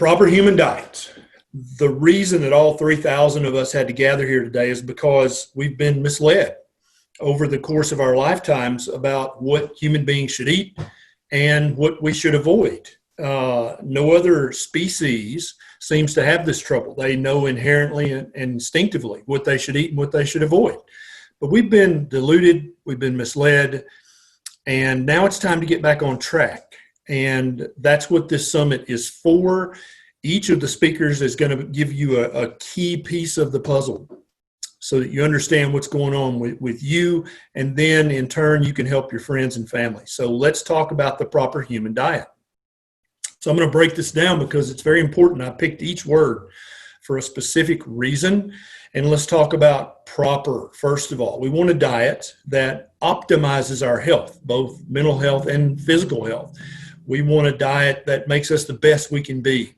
proper human diet. The reason that all 3,000 of us had to gather here today is because we've been misled over the course of our lifetimes about what human beings should eat and what we should avoid. No other species seems to have this trouble. They know inherently and instinctively what they should eat and what they should avoid. But we've been deluded, we've been misled, and now it's time to get back on track. And that's what this summit is for. Each of the speakers is going to give you a key piece of the puzzle so that you understand what's going on with you, and then in turn you can help your friends and family. So let's talk about the proper human diet. So I'm going to break this down because it's very important. I picked each word for a specific reason. And let's talk about proper. First of all, we want a diet that optimizes our health, both mental health and physical health. We want a diet that makes us the best we can be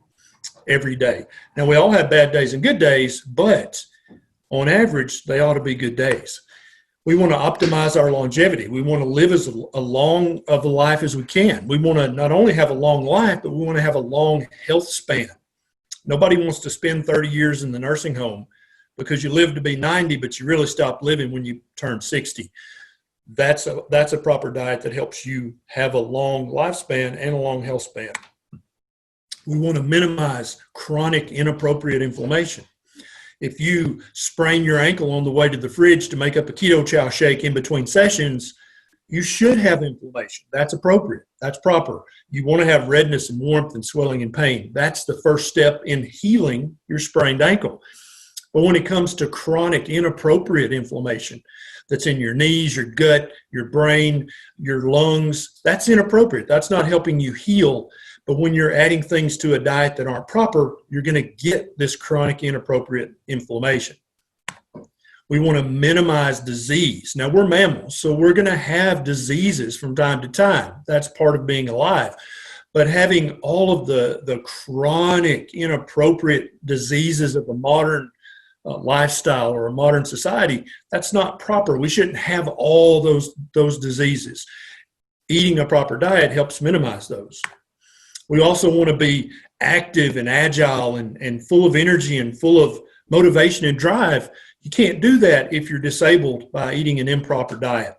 every day. Now, we all have bad days and good days, but on average, they ought to be good days. We want to optimize our longevity. We want to live as long of a life as we can. We want to not only have a long life, but we want to have a long health span. Nobody wants to spend 30 years in the nursing home because you live to be 90, but you really stop living when you turn 60. That's a proper diet that helps you have a long lifespan and a long health span. We want to minimize chronic inappropriate inflammation. If you sprain your ankle on the way to the fridge to make up a keto chow shake in between sessions, you should have inflammation. That's appropriate. That's proper. You want to have redness and warmth and swelling and pain. That's the first step in healing your sprained ankle. But when it comes to chronic inappropriate inflammation that's in your knees, your gut, your brain, your lungs, that's inappropriate. That's not helping you heal. But when you're adding things to a diet that aren't proper, you're going to get this chronic inappropriate inflammation. We want to minimize disease. Now, we're mammals, so we're going to have diseases from time to time. That's part of being alive. But having all of the chronic inappropriate diseases of a modern lifestyle or a modern society, that's not proper. We shouldn't have all those diseases. Eating a proper diet helps minimize those. We also want to be active and agile and full of energy and full of motivation and drive. You can't do that if you're disabled by eating an improper diet.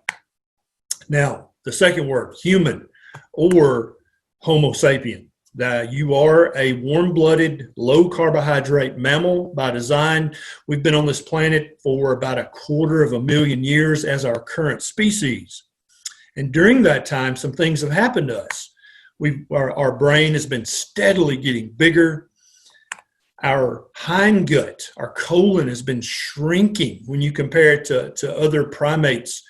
Now, the second word, human or Homo sapien. You are a warm-blooded, low-carbohydrate mammal by design. We've been on this planet for about 250,000 years as our current species. And during that time, some things have happened to us. Our brain has been steadily getting bigger. Our hindgut, our colon, has been shrinking. When you compare it to other primates,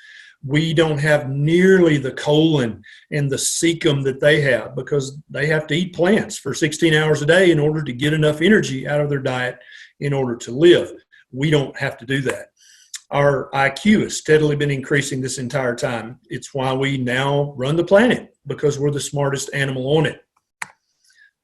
we don't have nearly the colon and the cecum that they have because they have to eat plants for 16 hours a day in order to get enough energy out of their diet in order to live. We don't have to do that. Our IQ has steadily been increasing this entire time. It's why we now run the planet, because we're the smartest animal on it.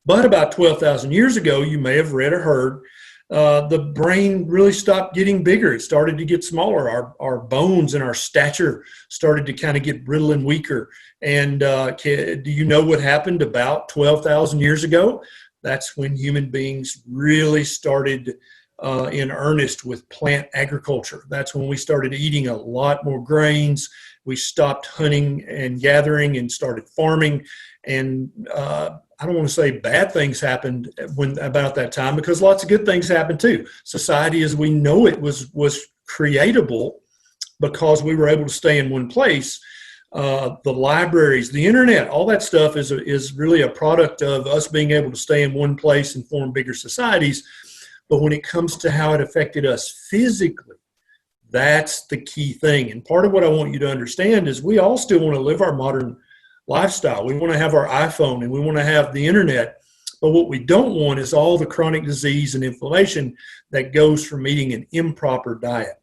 But about 12,000 years ago, you may have read or heard, the brain really stopped getting bigger. It started to get smaller. Our bones and our stature started to kind of get brittle and weaker. And do you know what happened about 12,000 years ago? That's when human beings really started in earnest with plant agriculture. That's when we started eating a lot more grains. We stopped hunting and gathering and started farming. And I don't want to say bad things happened about that time, because lots of good things happened too. Society as we know it was creatable because we were able to stay in one place. The libraries, the internet, all that stuff is really a product of us being able to stay in one place and form bigger societies. But when it comes to how it affected us physically, that's the key thing. And part of what I want you to understand is we all still want to live our modern lifestyle. We want to have our iPhone and we want to have the internet. But what we don't want is all the chronic disease and inflammation that goes from eating an improper diet.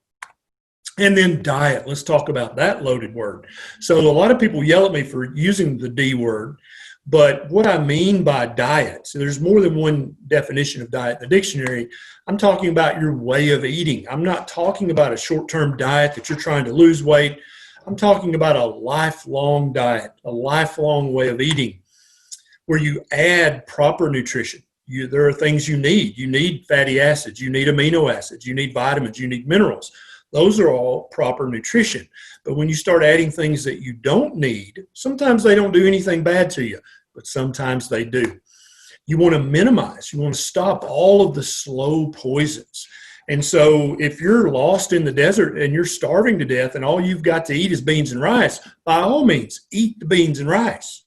And then diet. Let's talk about that loaded word. So a lot of people yell at me for using the D word. But what I mean by diet, so there's more than one definition of diet in the dictionary. I'm talking about your way of eating. I'm not talking about a short-term diet that you're trying to lose weight. I'm talking about a lifelong diet, a lifelong way of eating where you add proper nutrition. There are things you need. You need fatty acids, you need amino acids, you need vitamins, you need minerals. Those are all proper nutrition. But when you start adding things that you don't need, sometimes they don't do anything bad to you, but sometimes they do. You want to minimize, you want to stop all of the slow poisons. And so if you're lost in the desert and you're starving to death and all you've got to eat is beans and rice, by all means, eat the beans and rice.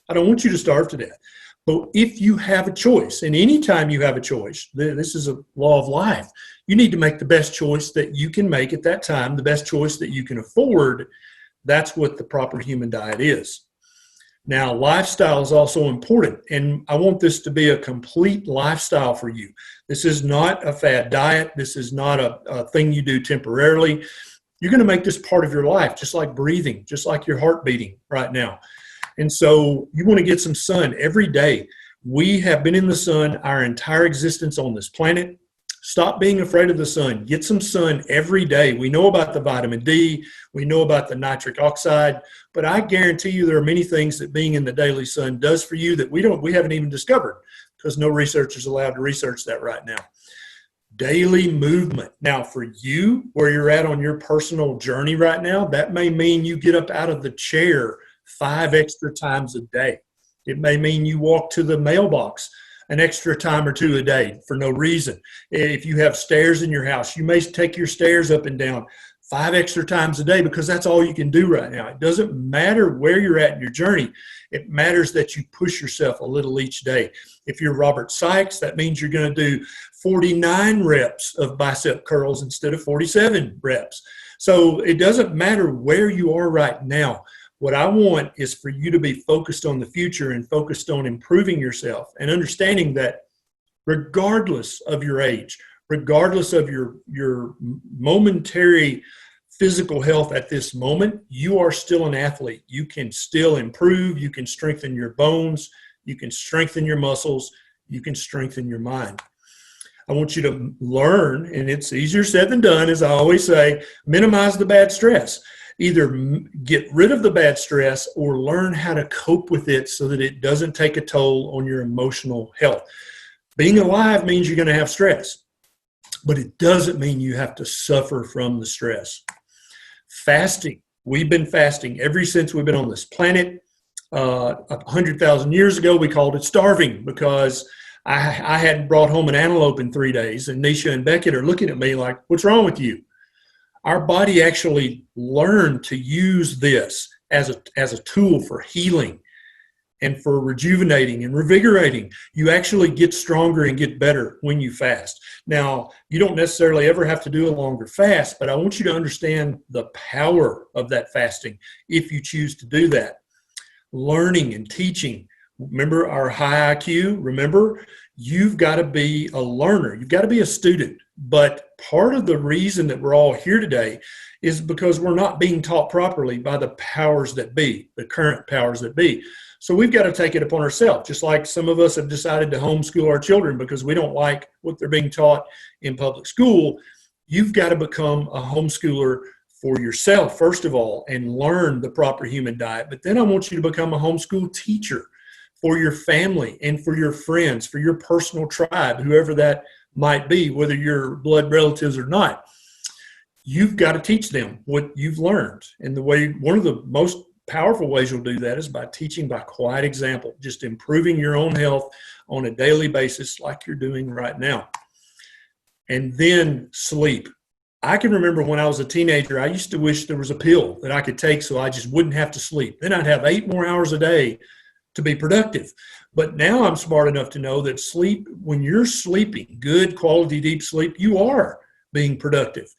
I don't want you to starve to death. But if you have a choice, and anytime you have a choice, this is a law of life, you need to make the best choice that you can make at that time, the best choice that you can afford. That's what the proper human diet is. Now, lifestyle is also important, and I want this to be a complete lifestyle for you. This is not a fad diet. This is not a thing you do temporarily. You're going to make this part of your life, just like breathing, just like your heart beating right now. And so you want to get some sun every day. We have been in the sun our entire existence on this planet. Stop being afraid of the sun. Get some sun every day. We know about the vitamin D. We know about the nitric oxide. But I guarantee you there are many things that being in the daily sun does for you that we haven't even discovered, because no researcher is allowed to research that right now. Daily movement. Now, for you, where you're at on your personal journey right now, that may mean you get up out of the chair 5 extra times a day. It may mean you walk to the mailbox an extra time or 2 a day for no reason. If you have stairs in your house, you may take your stairs up and down 5 extra times a day, because that's all you can do right now. It doesn't matter where you're at in your journey. It matters that you push yourself a little each day. If you're Robert Sykes, that means you're going to do 49 reps of bicep curls instead of 47 reps. So it doesn't matter where you are right now. What I want is for you to be focused on the future and focused on improving yourself, and understanding that regardless of your age, regardless of your momentary physical health at this moment, you are still an athlete. You can still improve. You can strengthen your bones. You can strengthen your muscles. You can strengthen your mind. I want you to learn, and it's easier said than done, as I always say, minimize the bad stress. Either get rid of the bad stress or learn how to cope with it so that it doesn't take a toll on your emotional health. Being alive means you're going to have stress, but it doesn't mean you have to suffer from the stress. Fasting. We've been fasting ever since we've been on this planet. 100,000 years ago, we called it starving, because I hadn't brought home an antelope in 3 days, and Nisha and Beckett are looking at me like, what's wrong with you? Our body actually learned to use this as a tool for healing and for rejuvenating and revigorating. You actually get stronger and get better when you fast. Now, you don't necessarily ever have to do a longer fast, but I want you to understand the power of that fasting if you choose to do that. Learning and teaching. Remember our high IQ? Remember, you've got to be a learner. You've got to be a student. But part of the reason that we're all here today is because we're not being taught properly by the powers that be, the current powers that be. So we've got to take it upon ourselves, just like some of us have decided to homeschool our children because we don't like what they're being taught in public school. You've got to become a homeschooler for yourself, first of all, and learn the proper human diet. But then I want you to become a homeschool teacher for your family and for your friends, for your personal tribe, whoever that might be, whether you're blood relatives or not. You've got to teach them what you've learned. And one of the most powerful ways you'll do that is by teaching by quiet example, just improving your own health on a daily basis like you're doing right now. And then sleep. I can remember when I was a teenager, I used to wish there was a pill that I could take so I just wouldn't have to sleep. Then I'd have 8 more hours a day to be productive. But now I'm smart enough to know that sleep, when you're sleeping, good quality deep sleep, you are being productive.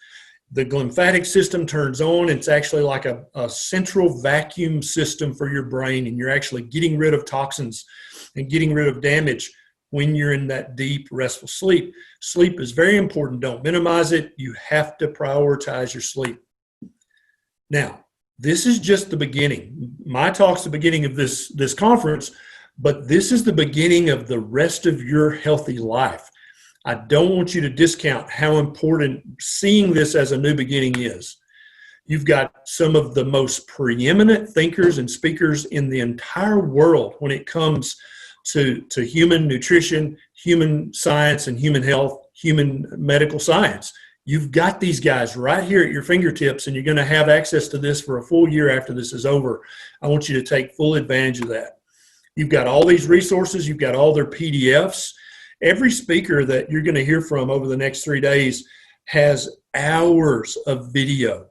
The lymphatic system turns on. It's actually like a central vacuum system for your brain, and you're actually getting rid of toxins and getting rid of damage when you're in that deep, restful sleep. Sleep is very important. Don't minimize it. You have to prioritize your sleep. Now, this is just the beginning. My talk's the beginning of this conference, but this is the beginning of the rest of your healthy life. I don't want you to discount how important seeing this as a new beginning is. You've got some of the most preeminent thinkers and speakers in the entire world when it comes to human nutrition, human science and human health, human medical science. You've got these guys right here at your fingertips, and you're going to have access to this for a full year after this is over. I want you to take full advantage of that. You've got all these resources. You've got all their PDFs. Every speaker that you're going to hear from over the next 3 days has hours of video.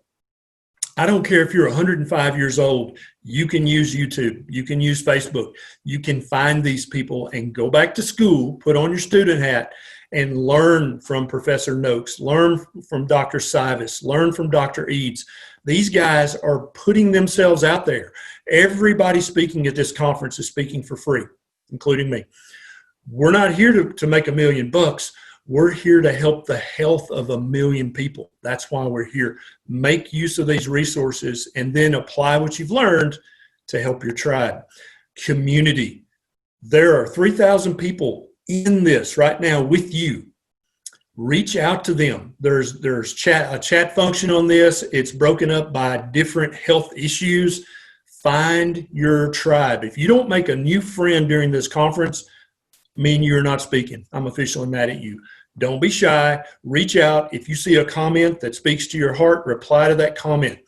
I don't care if you're 105 years old, you can use YouTube, you can use Facebook, you can find these people and go back to school, put on your student hat, and learn from Professor Noakes, learn from Dr. Sivis, learn from Dr. Eads. These guys are putting themselves out there. Everybody speaking at this conference is speaking for free, including me. We're not here to make $1 million. We're here to help the health of 1 million people. That's why we're here. Make use of these resources and then apply what you've learned to help your tribe. Community. There are 3,000 people in this right now with you. Reach out to them. There's a chat function on this. It's broken up by different health issues. Find your tribe. If you don't make a new friend during this conference, me and you are not speaking. I'm officially mad at you. Don't be shy. Reach out. If you see a comment that speaks to your heart, reply to that comment.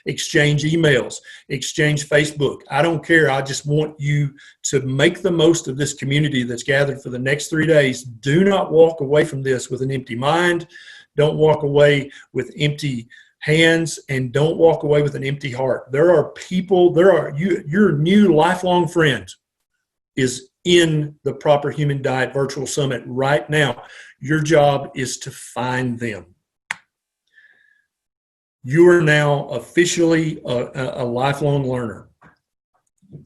Exchange emails. Exchange Facebook. I don't care. I just want you to make the most of this community that's gathered for the next 3 days. Do not walk away from this with an empty mind. Don't walk away with empty hands, and don't walk away with an empty heart. There are people, your new lifelong friend is in the Proper Human Diet Virtual Summit right now. Your job is to find them. You are now officially a lifelong learner.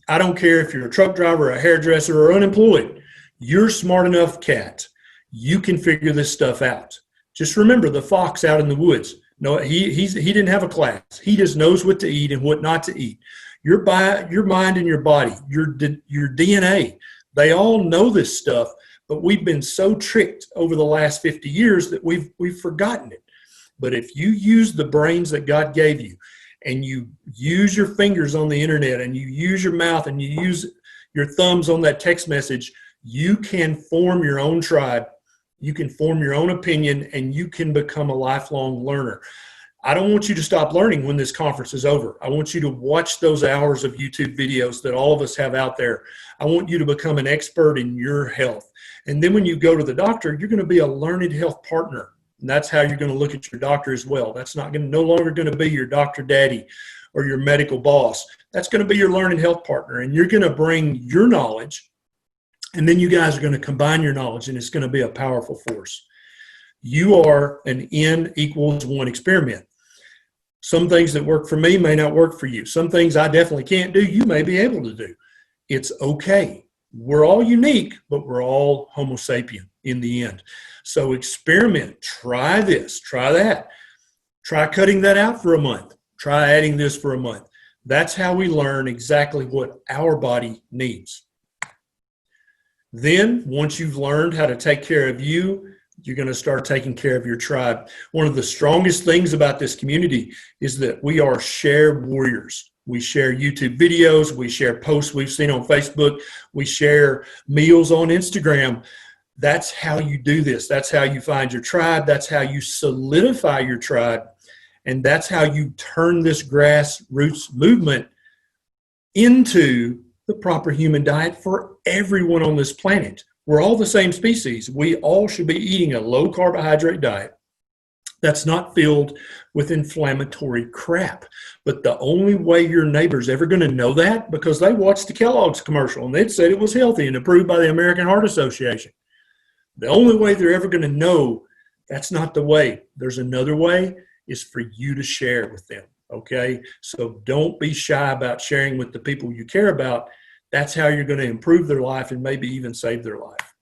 I don't care if you're a truck driver, a hairdresser, or unemployed. You're smart enough, cat. You can figure this stuff out. Just remember the fox out in the woods. No, he didn't have a class. He just knows what to eat and what not to eat. Your mind and your body, your DNA, they all know this stuff, but we've been so tricked over the last 50 years that we've forgotten it. But if you use the brains that God gave you, and you use your fingers on the internet, and you use your mouth, and you use your thumbs on that text message, you can form your own tribe. You can form your own opinion, and you can become a lifelong learner. I don't want you to stop learning when this conference is over. I want you to watch those hours of YouTube videos that all of us have out there. I want you to become an expert in your health. And then when you go to the doctor, you're going to be a learned health partner. And that's how you're going to look at your doctor as well. That's no longer going to be your doctor daddy or your medical boss. That's going to be your learned health partner. And you're going to bring your knowledge, and then you guys are going to combine your knowledge, and it's going to be a powerful force. You are an N=1 experiment. Some things that work for me may not work for you. Some things I definitely can't do, you may be able to do. It's okay. We're all unique, but we're all Homo sapien in the end. So experiment. Try this. Try that. Try cutting that out for a month. Try adding this for a month. That's how we learn exactly what our body needs. Then, once you've learned how to take care of you, you're going to start taking care of your tribe. One of the strongest things about this community is that we are shared warriors. We share YouTube videos. We share posts we've seen on Facebook. We share meals on Instagram. That's how you do this. That's how you find your tribe. That's how you solidify your tribe. And that's how you turn this grassroots movement into the proper human diet for everyone on this planet. We're all the same species. We all should be eating a low carbohydrate diet that's not filled with inflammatory crap. But the only way your neighbor's ever going to know that, because they watched the Kellogg's commercial and they'd said it was healthy and approved by the American Heart Association. The only way they're ever going to know that's not the way. There's another way, is for you to share with them. Okay? So don't be shy about sharing with the people you care about. That's how you're going to improve their life and maybe even save their life.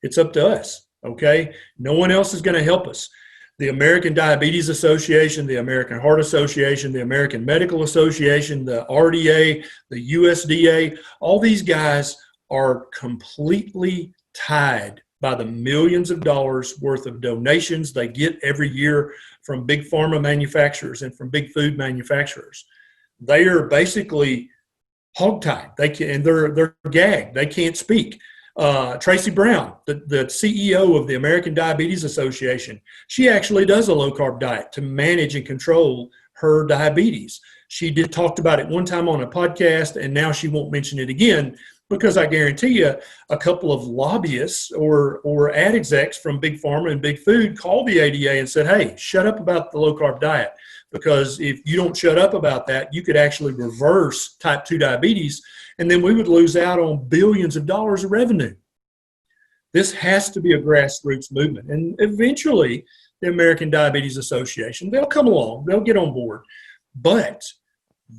It's up to us, okay? No one else is going to help us. The American Diabetes Association, the American Heart Association, the American Medical Association, the RDA, the USDA, all these guys are completely tied by the millions of dollars worth of donations they get every year from big pharma manufacturers and from big food manufacturers. They are basically hogtied. They're gagged. They can't speak. Tracy Brown, the CEO of the American Diabetes Association, she actually does a low-carb diet to manage and control her diabetes. She talked about it one time on a podcast, and now she won't mention it again, because I guarantee you a couple of lobbyists or ad execs from Big Pharma and Big Food called the ADA and said, hey, shut up about the low-carb diet, because if you don't shut up about that, you could actually reverse type 2 diabetes, and then we would lose out on billions of dollars of revenue. This has to be a grassroots movement. And eventually, the American Diabetes Association, they'll come along, they'll get on board, but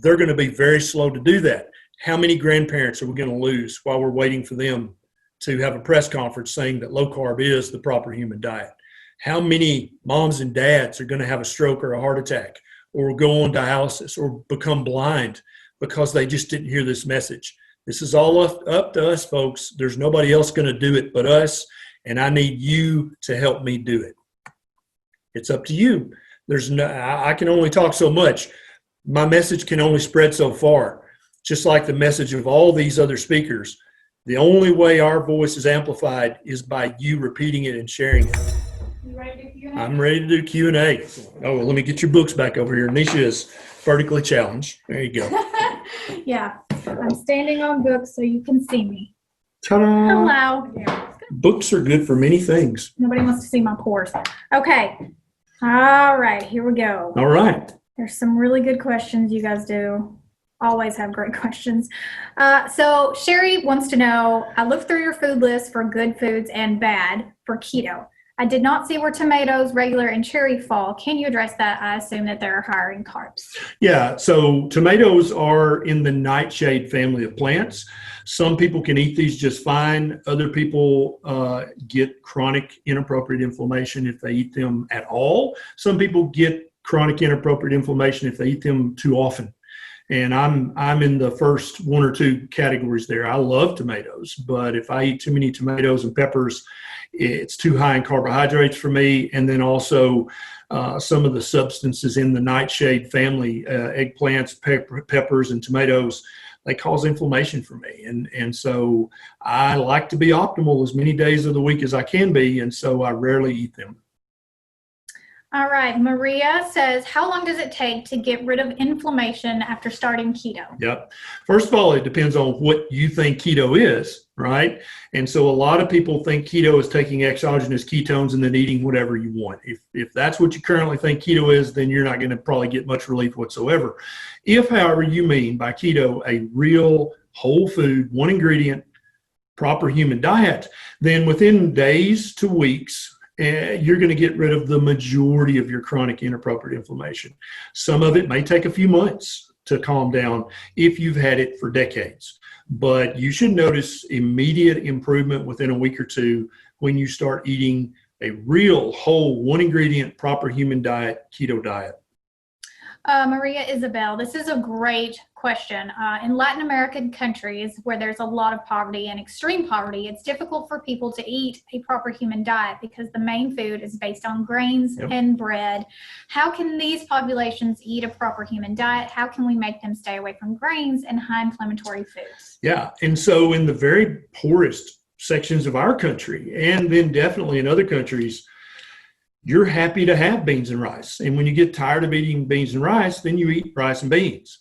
they're going to be very slow to do that. How many grandparents are we going to lose while we're waiting for them to have a press conference saying that low carb is the proper human diet? How many moms and dads are going to have a stroke or a heart attack or go on dialysis or become blind because they just didn't hear this message? This is all up to us, folks. There's nobody else going to do it but us, and I need you to help me do it. It's up to you. I can only talk so much. My message can only spread so far, just like the message of all these other speakers. The only way our voice is amplified is by you repeating it and sharing it. You ready to do Q&A? I'm ready to do Q&A. Oh, well, let me get your books back over here. Nisha is vertically challenged. There you go. Yeah, I'm standing on books so you can see me. Ta-da! Hello. Books are good for many things. Nobody wants to see my pores. Okay. All right, here we go. All right. There's some really good questions. You guys do always have great questions. So Sherry wants to know, I looked through your food list for good foods and bad for keto. I did not see where tomatoes, regular, and cherry fall. Can you address that? I assume that they're higher in carbs. Yeah, so tomatoes are in the nightshade family of plants. Some people can eat these just fine. Other people get chronic inappropriate inflammation if they eat them at all. Some people get chronic inappropriate inflammation if they eat them too often. And I'm in the first one or two categories there. I love tomatoes, but if I eat too many tomatoes and peppers, it's too high in carbohydrates for me. And then also some of the substances in the nightshade family, eggplants, peppers, and tomatoes, they cause inflammation for me. And so I like to be optimal as many days of the week as I can be. And so I rarely eat them. All right. Maria says, how long does it take to get rid of inflammation after starting keto? Yep. First of all, it depends on what you think keto is, right? And so a lot of people think keto is taking exogenous ketones and then eating whatever you want. If that's what you currently think keto is, then you're not going to probably get much relief whatsoever. If, however, you mean by keto a real whole food, one ingredient, proper human diet, then within days to weeks, you're going to get rid of the majority of your chronic inappropriate inflammation. Some of it may take a few months to calm down if you've had it for decades, but you should notice immediate improvement within a week or two when you start eating a real whole one ingredient, proper human diet, keto diet. Maria Isabel, this is a great question. In Latin American countries where there's a lot of poverty and extreme poverty, it's difficult for people to eat a proper human diet because the main food is based on grains and bread. How can these populations eat a proper human diet? How can we make them stay away from grains and high inflammatory foods? Yeah, and so in the very poorest sections of our country, and then definitely in other countries, you're happy to have beans and rice. And when you get tired of eating beans and rice, then you eat rice and beans.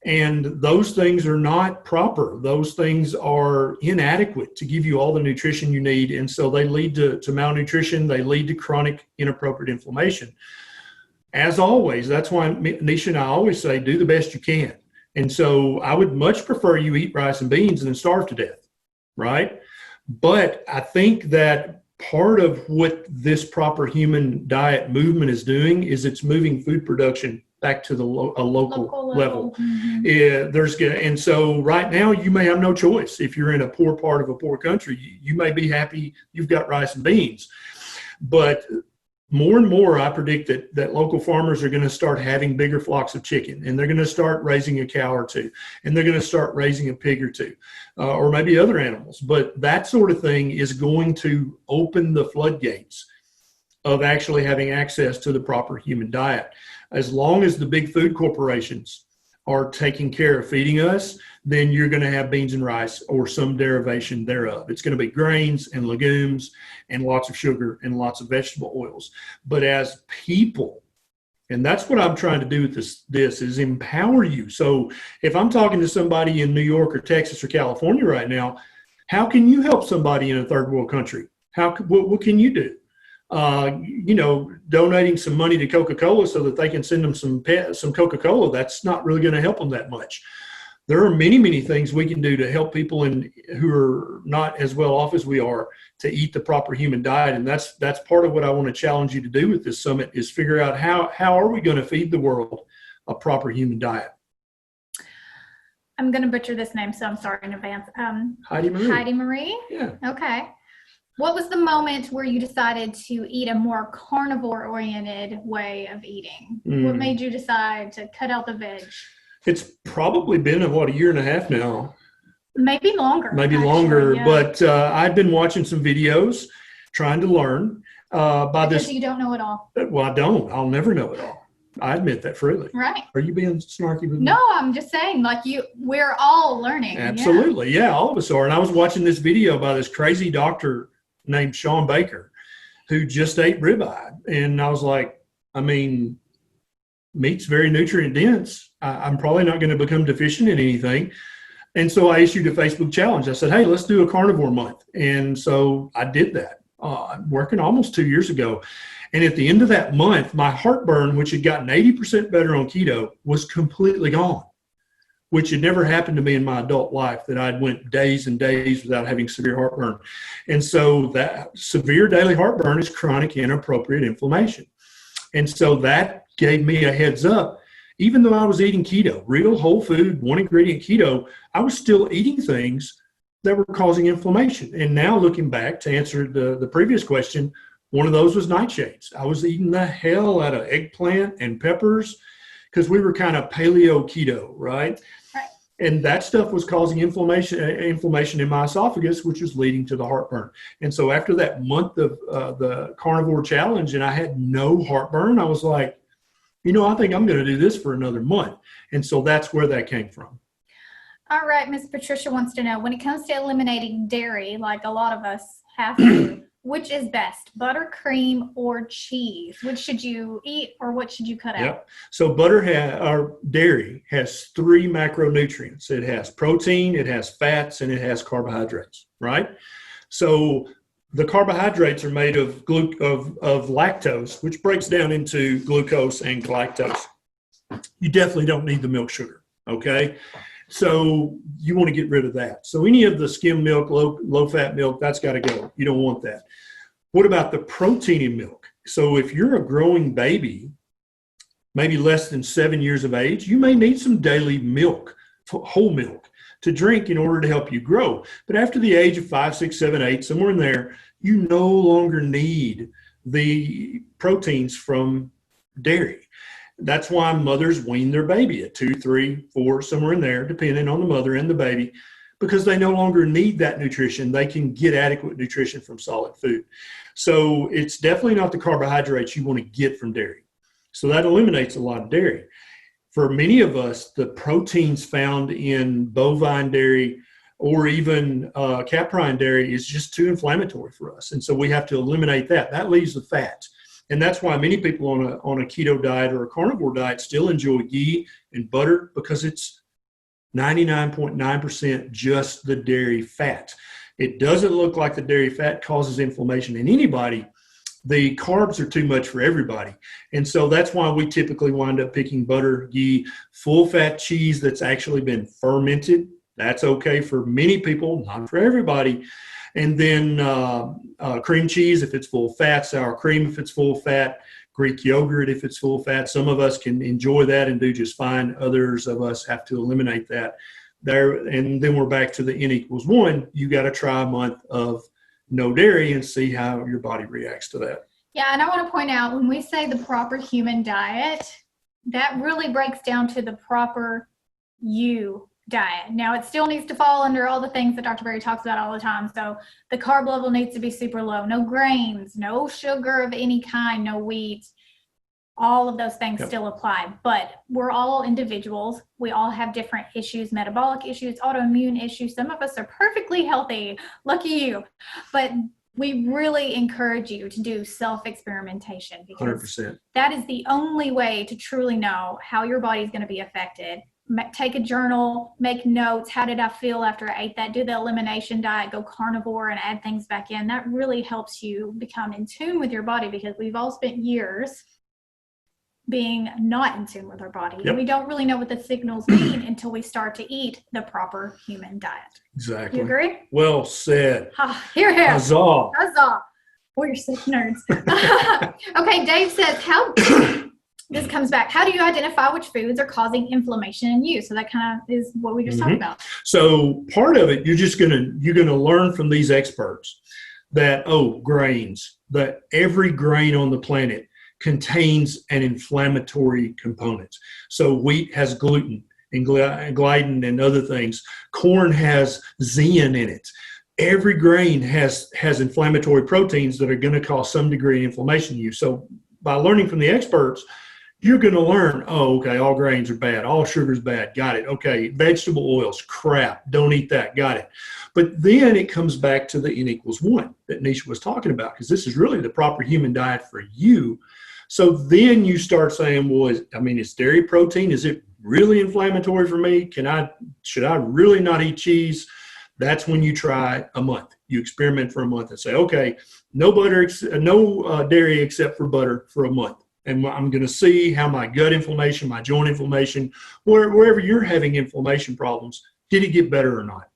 And those things are not proper. Those things are inadequate to give you all the nutrition you need. And so they lead to malnutrition. They lead to chronic inappropriate inflammation. As always, that's why Nisha and I always say, do the best you can. And so I would much prefer you eat rice and beans than starve to death, right? But I think that part of what this proper human diet movement is doing is it's moving food production back to the local level. Mm-hmm. And so right now you may have no choice. If you're in a poor part of a poor country, you may be happy you've got rice and beans. But more and more, I predict that local farmers are going to start having bigger flocks of chicken, and they're going to start raising a cow or two, and they're going to start raising a pig or two, or maybe other animals. But that sort of thing is going to open the floodgates of actually having access to the proper human diet. As long as the big food corporations are taking care of feeding us, then you're going to have beans and rice or some derivation thereof. It's going to be grains and legumes and lots of sugar and lots of vegetable oils. But as people, and that's what I'm trying to do with this is empower you. So if I'm talking to somebody in New York or Texas or California right now, how can you help somebody in a third world country? What can you do? Donating some money to Coca-Cola so that they can send them some Coca-Cola, that's not really going to help them that much. There are many, many things we can do to help people who are not as well off as we are to eat the proper human diet. And that's part of what I want to challenge you to do with this summit is figure out how are we going to feed the world a proper human diet. I'm going to butcher this name, so I'm sorry in advance. Heidi Marie. Heidi Marie? Yeah. Okay. What was the moment where you decided to eat a more carnivore-oriented way of eating? What made you decide to cut out the veg? It's probably been, a year and a half now. Maybe longer. Yeah. But I've been watching some videos, trying to learn. Because you don't know it all. Well, I don't. I'll never know it all. I admit that freely. Right. Are you being snarky with me? No, I'm just saying, we're all learning. Absolutely. Yeah, all of us are. And I was watching this video by this crazy doctor named Sean Baker, who just ate ribeye. And I was like, meat's very nutrient dense. I'm probably not going to become deficient in anything. And so I issued a Facebook challenge. I said, hey, let's do a carnivore month. And so I did that, working almost 2 years ago. And at the end of that month, my heartburn, which had gotten 80% better on keto, was completely gone, which had never happened to me in my adult life, that I'd went days and days without having severe heartburn. And so that severe daily heartburn is chronic inappropriate inflammation. And so that gave me a heads up. Even though I was eating keto, real whole food, one ingredient keto, I was still eating things that were causing inflammation. And now looking back to answer the previous question, one of those was nightshades. I was eating the hell out of eggplant and peppers because we were kind of paleo keto, right? And that stuff was causing inflammation in my esophagus, which was leading to the heartburn. And so after that month of the carnivore challenge and I had no heartburn, I was like, I think I'm going to do this for another month. And so that's where that came from. All right. Miss Patricia wants to know, when it comes to eliminating dairy, like a lot of us have to, which is best, butter, cream, or cheese? Which should you eat or what should you cut out? Yep. So dairy has 3 macronutrients. It has protein, it has fats, and it has carbohydrates, right? So the carbohydrates are made of lactose, which breaks down into glucose and galactose. You definitely don't need the milk sugar, okay? So you want to get rid of that. So any of the skim milk, low-fat milk, that's got to go. You don't want that. What about the protein in milk? So if you're a growing baby, maybe less than 7 years of age, you may need some daily milk, whole milk, to drink in order to help you grow. But after the age of 5, 6, 7, 8, somewhere in there, you no longer need the proteins from dairy. That's why mothers wean their baby at 2, 3, 4, somewhere in there, depending on the mother and the baby, because they no longer need that nutrition. They can get adequate nutrition from solid food. So it's definitely not the carbohydrates you want to get from dairy. So that eliminates a lot of dairy. For many of us, the proteins found in bovine dairy or even caprine dairy is just too inflammatory for us. And so we have to eliminate that. That leaves the fats. And that's why many people on a keto diet or a carnivore diet still enjoy ghee and butter, because it's 99.9% just the dairy fat. It doesn't look like the dairy fat causes inflammation in anybody. The carbs are too much for everybody. And so that's why we typically wind up picking butter, ghee, full fat cheese that's actually been fermented. That's okay for many people, not for everybody. And then cream cheese if it's full fat, sour cream if it's full fat, Greek yogurt if it's full fat. Some of us can enjoy that and do just fine. Others of us have to eliminate that. And then we're back to the N=1. You got to try a month of no dairy and see how your body reacts to that. Yeah, and I want to point out, when we say the proper human diet, that really breaks down to the proper you diet. Now, it still needs to fall under all the things that Dr. Berry talks about all the time. So the carb level needs to be super low. No grains, no sugar of any kind, no wheat. all of those things Yep. still apply, but we're all individuals. We all have different issues, metabolic issues, autoimmune issues. Some of us are perfectly healthy. Lucky you. But we really encourage you to do self-experimentation, because 100%. that is the only way to truly know how your body is going to be affected. Take a journal, make notes. How did I feel after I ate that? Do the elimination diet, go carnivore and add things back in. That really helps you become in tune with your body, because we've all spent years being not in tune with our body. Yep. And we don't really know what the signals mean until we start to eat the proper human diet. Exactly. You agree? Well said. Here. Huzzah. Huzzah. We're such nerds. Okay, Dave says, this comes back, how do you identify which foods are causing inflammation in you? So that kind of is what we just talked about. So part of it, you're gonna learn from these experts that, grains, that every grain on the planet contains an inflammatory component. So wheat has gluten and gliadin and other things. Corn has zein in it. Every grain has inflammatory proteins that are going to cause some degree of inflammation in you. So by learning from the experts, you're going to learn, all grains are bad. All sugar's bad. Got it. Okay, vegetable oils, crap. Don't eat that. Got it. But then it comes back to the N=1 that Nisha was talking about, because this is really the proper human diet for you. So then you start saying, is dairy protein, is it really inflammatory for me? Should I really not eat cheese? That's when you try a month. You experiment for a month and say, okay, no dairy except for butter for a month. And I'm going to see how my gut inflammation, my joint inflammation, wherever you're having inflammation problems, did it get better or not?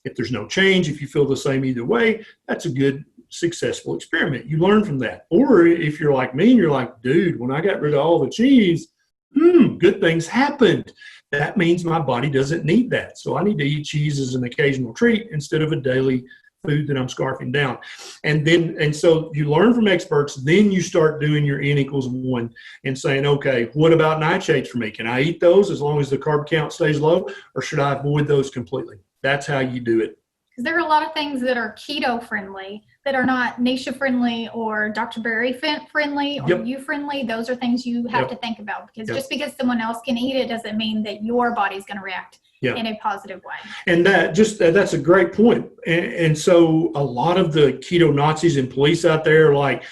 If there's no change, if you feel the same either way, that's a good, successful experiment. You learn from that. Or if you're like me and you're like, dude, when I got rid of all the cheese, good things happened. That means my body doesn't need that. So I need to eat cheese as an occasional treat instead of a daily food that I'm scarfing down. And so you learn from experts, then you start doing your N=1 and saying, okay, what about nightshades for me? Can I eat those as long as the carb count stays low, or should I avoid those completely? That's how you do it. Because there are a lot of things that are keto friendly that are not Nisha friendly or Dr. Berry friendly or you friendly. Those are things you have to think about, because just because someone else can eat it doesn't mean that your body's going to react in a positive way. And that's a great point. And so a lot of the keto Nazis and police out there are like,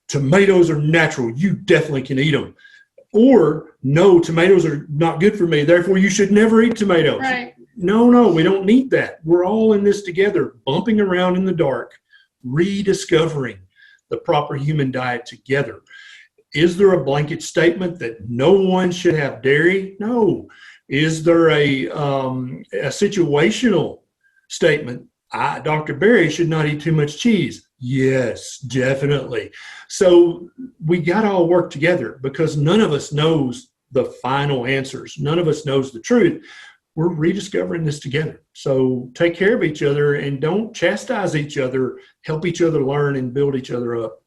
tomatoes are natural. You definitely can eat them. Or, no, tomatoes are not good for me, therefore you should never eat tomatoes. Right. No, we don't need that. We're all in this together, bumping around in the dark, rediscovering the proper human diet together. Is there a blanket statement that no one should have dairy? No. Is there a situational statement? Dr. Berry should not eat too much cheese. Yes, definitely. So we got to all work together, because none of us knows the final answers. None of us knows the truth. We're rediscovering this together. So take care of each other and don't chastise each other. Help each other learn and build each other up.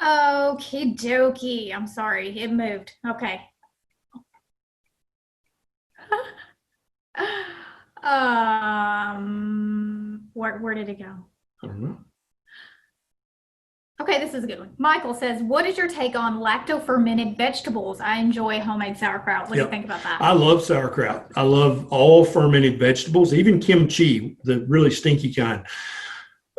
Okie dokie. I'm sorry, it moved. Okay. Where did it go? I don't know. Okay, this is a good one. Michael says, what is your take on lacto-fermented vegetables? I enjoy homemade sauerkraut. What do you think about that? I love sauerkraut. I love all fermented vegetables, even kimchi, the really stinky kind.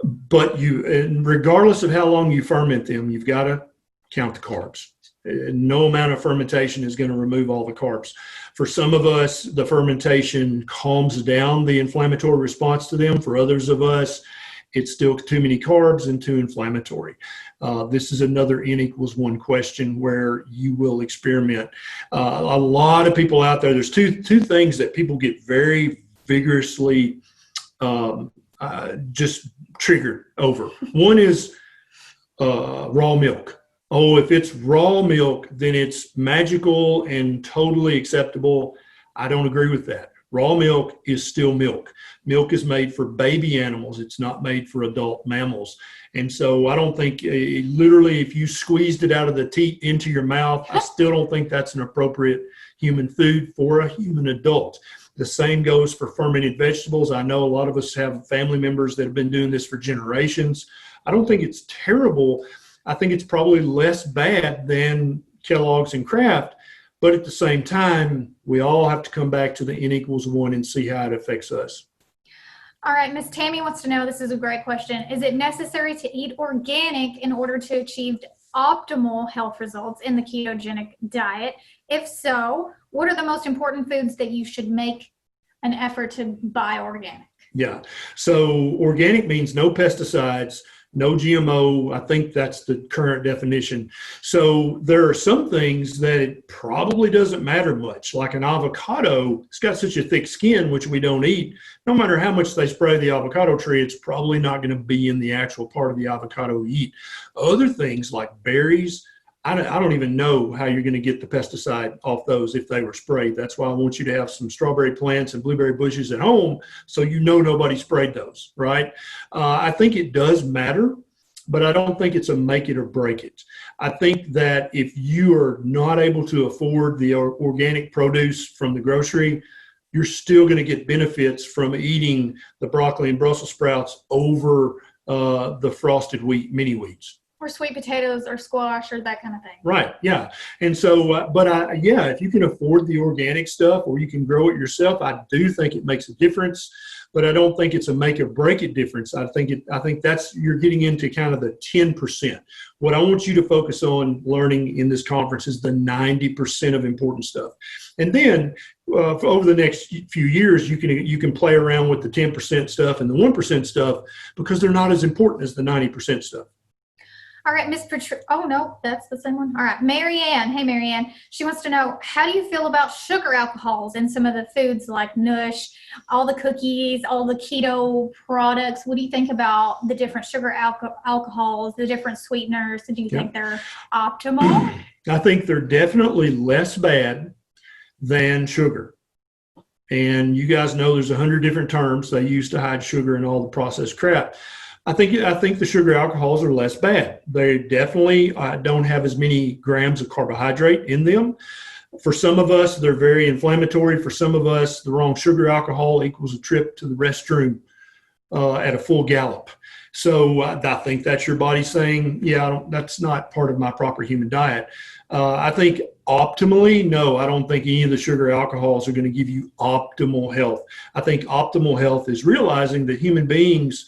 But regardless of how long you ferment them, you've got to count the carbs. No amount of fermentation is going to remove all the carbs. For some of us, the fermentation calms down the inflammatory response to them. For others of us, it's still too many carbs and too inflammatory. This is another N=1 question where you will experiment. A lot of people out there, there's two things that people get very vigorously just triggered over. One is raw milk. If it's raw milk, then it's magical and totally acceptable. I don't agree with that. Raw milk is still milk. Milk is made for baby animals. It's not made for adult mammals. And so I don't think, literally, if you squeezed it out of the teat into your mouth, I still don't think that's an appropriate human food for a human adult. The same goes for fermented vegetables. I know a lot of us have family members that have been doing this for generations. I don't think it's terrible. I think it's probably less bad than Kellogg's and Kraft. But at the same time, we all have to come back to the N=1 and see how it affects us. All right, Miss Tammy wants to know, this is a great question. Is it necessary to eat organic in order to achieve optimal health results in the ketogenic diet? If so, what are the most important foods that you should make an effort to buy organic? Yeah. So organic means no pesticides, no GMO. I think that's the current definition. So there are some things that it probably doesn't matter much, like an avocado. It's got such a thick skin, which we don't eat. No matter how much they spray the avocado tree, it's probably not going to be in the actual part of the avocado we eat. Other things like berries, I don't even know how you're going to get the pesticide off those if they were sprayed. That's why I want you to have some strawberry plants and blueberry bushes at home so you know nobody sprayed those, right? I think it does matter, but I don't think it's a make it or break it. I think that if you are not able to afford the organic produce from the grocery, you're still going to get benefits from eating the broccoli and Brussels sprouts over the frosted wheat, mini wheats. Or sweet potatoes or squash or that kind of thing. Right. Yeah. And so, yeah, if you can afford the organic stuff or you can grow it yourself, I do think it makes a difference, but I don't think it's a make or break it difference. I think that's, you're getting into kind of the 10%. What I want you to focus on learning in this conference is the 90% of important stuff. And then over the next few years, you can play around with the 10% stuff and the 1% stuff because they're not as important as the 90% stuff. All right, Miss Patricia. Oh, no, that's the same one. All right, Marianne. Hey, Marianne. She wants to know, how do you feel about sugar alcohols in some of the foods like Nush, all the cookies, all the keto products? What do you think about the different sugar alcohols, the different sweeteners? Do you think they're optimal? I think they're definitely less bad than sugar. And you guys know there's 100 different terms they use to hide sugar and all the processed crap. I think the sugar alcohols are less bad. They definitely don't have as many grams of carbohydrate in them. For some of us, they're very inflammatory. For some of us, the wrong sugar alcohol equals a trip to the restroom at a full gallop. So I think that's your body saying, yeah, that's not part of my proper human diet. I think optimally, no, I don't think any of the sugar alcohols are going to give you optimal health. I think optimal health is realizing that human beings,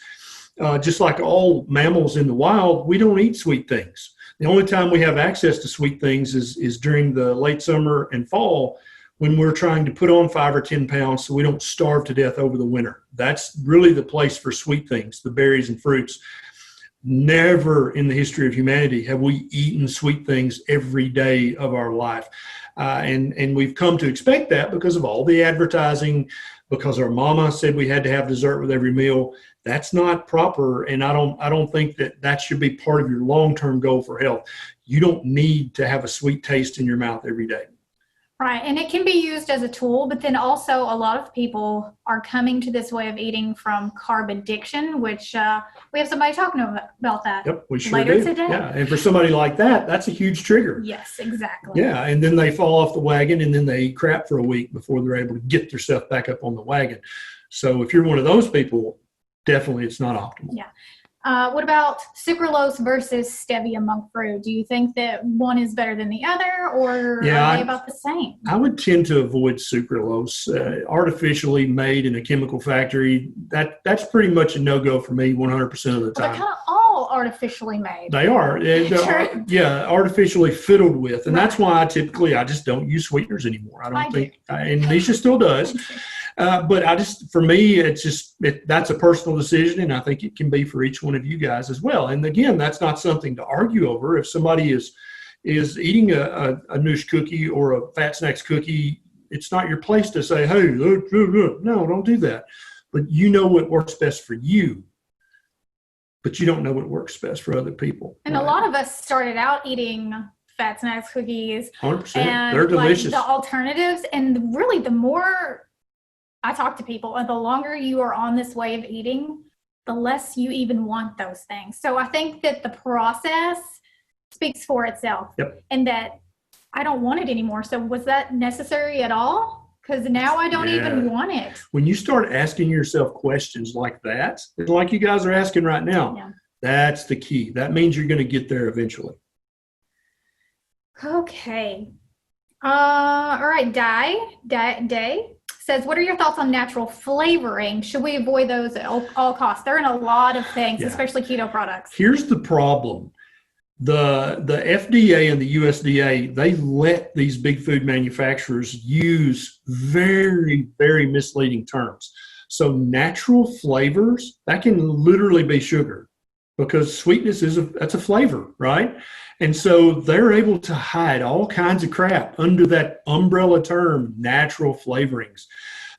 just like all mammals in the wild, we don't eat sweet things. The only time we have access to sweet things is during the late summer and fall when we're trying to put on 5 or 10 pounds so we don't starve to death over the winter. That's really the place for sweet things, the berries and fruits. Never in the history of humanity have we eaten sweet things every day of our life. And we've come to expect that because of all the advertising, because our mama said we had to have dessert with every meal. That's not proper, and I don't think that should be part of your long-term goal for health. You don't need to have a sweet taste in your mouth every day. Right, and it can be used as a tool, but then also a lot of people are coming to this way of eating from carb addiction, which we have somebody talking about that we sure later do. today. Yeah, and for somebody like that, that's a huge trigger. Yes, exactly. Yeah, and then they fall off the wagon, and then they eat crap for a week before they're able to get themselves back up on the wagon. So if you're one of those people, definitely it's not optimal. Yeah. What about sucralose versus stevia monk fruit? Do you think that one is better than the other, or are they about the same? I would tend to avoid sucralose. Artificially made in a chemical factory, that's pretty much a no-go for me 100% of the time. They're kind of all artificially made. They are. Yeah, artificially fiddled with. And that's why I just don't use sweeteners anymore. I don't think, and Nisha still does. But for me, that's a personal decision, and I think it can be for each one of you guys as well. And again, that's not something to argue over. If somebody is eating a Noosh cookie or a Fat Snacks cookie, it's not your place to say, hey, look, no, don't do that. But you know what works best for you, but you don't know what works best for other people. And a lot of us started out eating Fat Snacks cookies. 100%. They're delicious. Like the alternatives, and really the more I talk to people, and the longer you are on this way of eating, the less you even want those things. So I think that the process speaks for itself. Yep. And that I don't want it anymore. So was that necessary at all? Because now I don't even want it. When you start asking yourself questions like that, like you guys are asking right now, That's the key. That means you're going to get there eventually. Okay. All right. Day says, what are your thoughts on natural flavoring? Should we avoid those at all costs? They're in a lot of things, especially keto products. Here's the problem. The FDA and the USDA, they let these big food manufacturers use very, very misleading terms. So natural flavors, that can literally be sugar, because sweetness that's a flavor, right? And so they're able to hide all kinds of crap under that umbrella term, natural flavorings.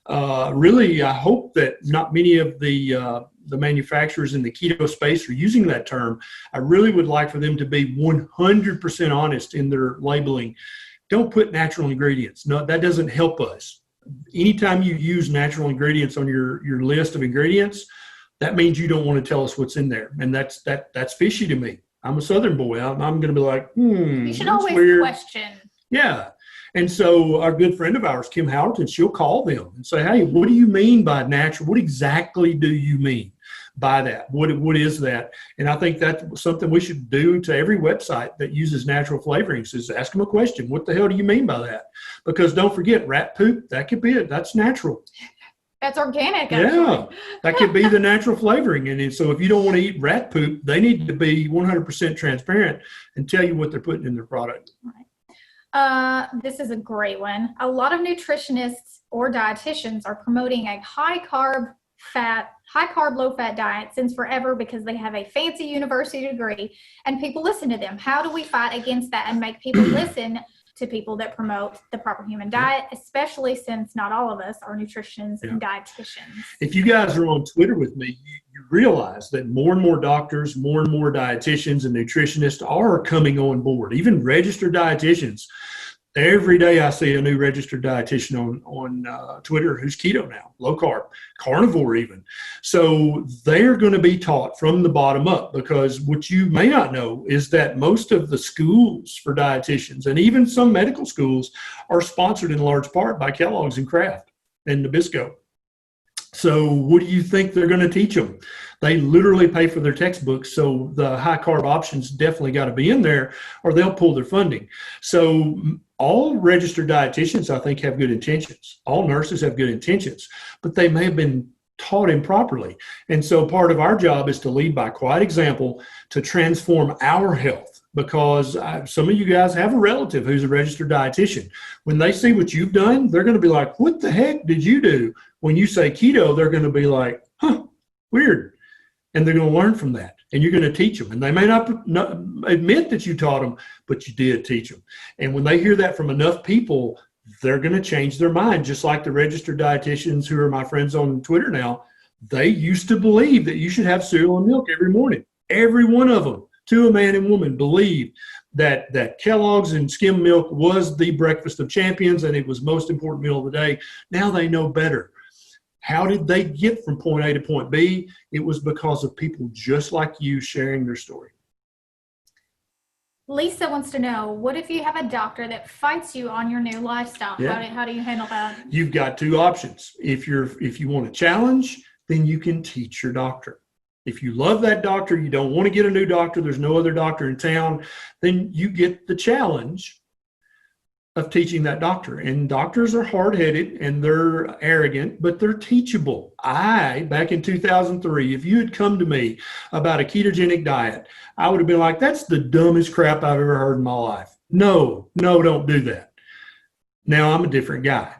Really, I hope that not many of the manufacturers in the keto space are using that term. I really would like for them to be 100% honest in their labeling. Don't put natural ingredients. No, that doesn't help us. Anytime you use natural ingredients on your list of ingredients, that means you don't want to tell us what's in there. And that's fishy to me. I'm a Southern boy. I'm going to be like, you should always question. Yeah. And so our good friend of ours, Kim Howerton, she'll call them and say, hey, what do you mean by natural? What exactly do you mean by that? What is that? And I think that's something we should do to every website that uses natural flavorings, is ask them a question. What the hell do you mean by that? Because don't forget, rat poop, that could be it. That's natural. That's organic, actually. Yeah, that could be the natural flavoring. And so if you don't want to eat rat poop, they need to be 100% transparent and tell you what they're putting in their product. Right. This is a great one. A lot of nutritionists or dietitians are promoting a high carb, low fat diet since forever because they have a fancy university degree and people listen to them. How do we fight against that and make people listen to people that promote the proper human diet, especially since not all of us are nutritionists and dietitians? If you guys are on Twitter with me, you realize that more and more doctors, more and more dietitians and nutritionists are coming on board, even registered dietitians. Every day I see a new registered dietitian on Twitter who's keto now, low carb, carnivore even. So they're going to be taught from the bottom up, because what you may not know is that most of the schools for dietitians and even some medical schools are sponsored in large part by Kellogg's and Kraft and Nabisco. So what do you think they're going to teach them? They literally pay for their textbooks, so the high carb options definitely got to be in there or they'll pull their funding. So all registered dietitians, I think, have good intentions. All nurses have good intentions, but they may have been taught improperly. And so part of our job is to lead by quiet example to transform our health, because some of you guys have a relative who's a registered dietitian. When they see what you've done, they're going to be like, what the heck did you do? When you say keto, they're going to be like, huh, weird. And they're going to learn from that. And you're going to teach them. And they may not admit that you taught them, but you did teach them. And when they hear that from enough people, they're going to change their mind. Just like the registered dietitians who are my friends on Twitter now, they used to believe that you should have cereal and milk every morning. Every one of them, to a man and woman, believed that Kellogg's and skim milk was the breakfast of champions and it was most important meal of the day. Now they know better. How did they get from point A to point B? It was because of people just like you sharing their story. Lisa wants to know, what if you have a doctor that fights you on your new lifestyle? Yeah. How do you handle that? You've got two options. If you want a challenge, then you can teach your doctor. If you love that doctor, you don't want to get a new doctor, there's no other doctor in town, then you get the challenge of teaching that doctor. And doctors are hard-headed and they're arrogant, but they're teachable. Back in 2003, if you had come to me about a ketogenic diet, I would have been like, that's the dumbest crap I've ever heard in my life. No, don't do that. Now I'm a different guy.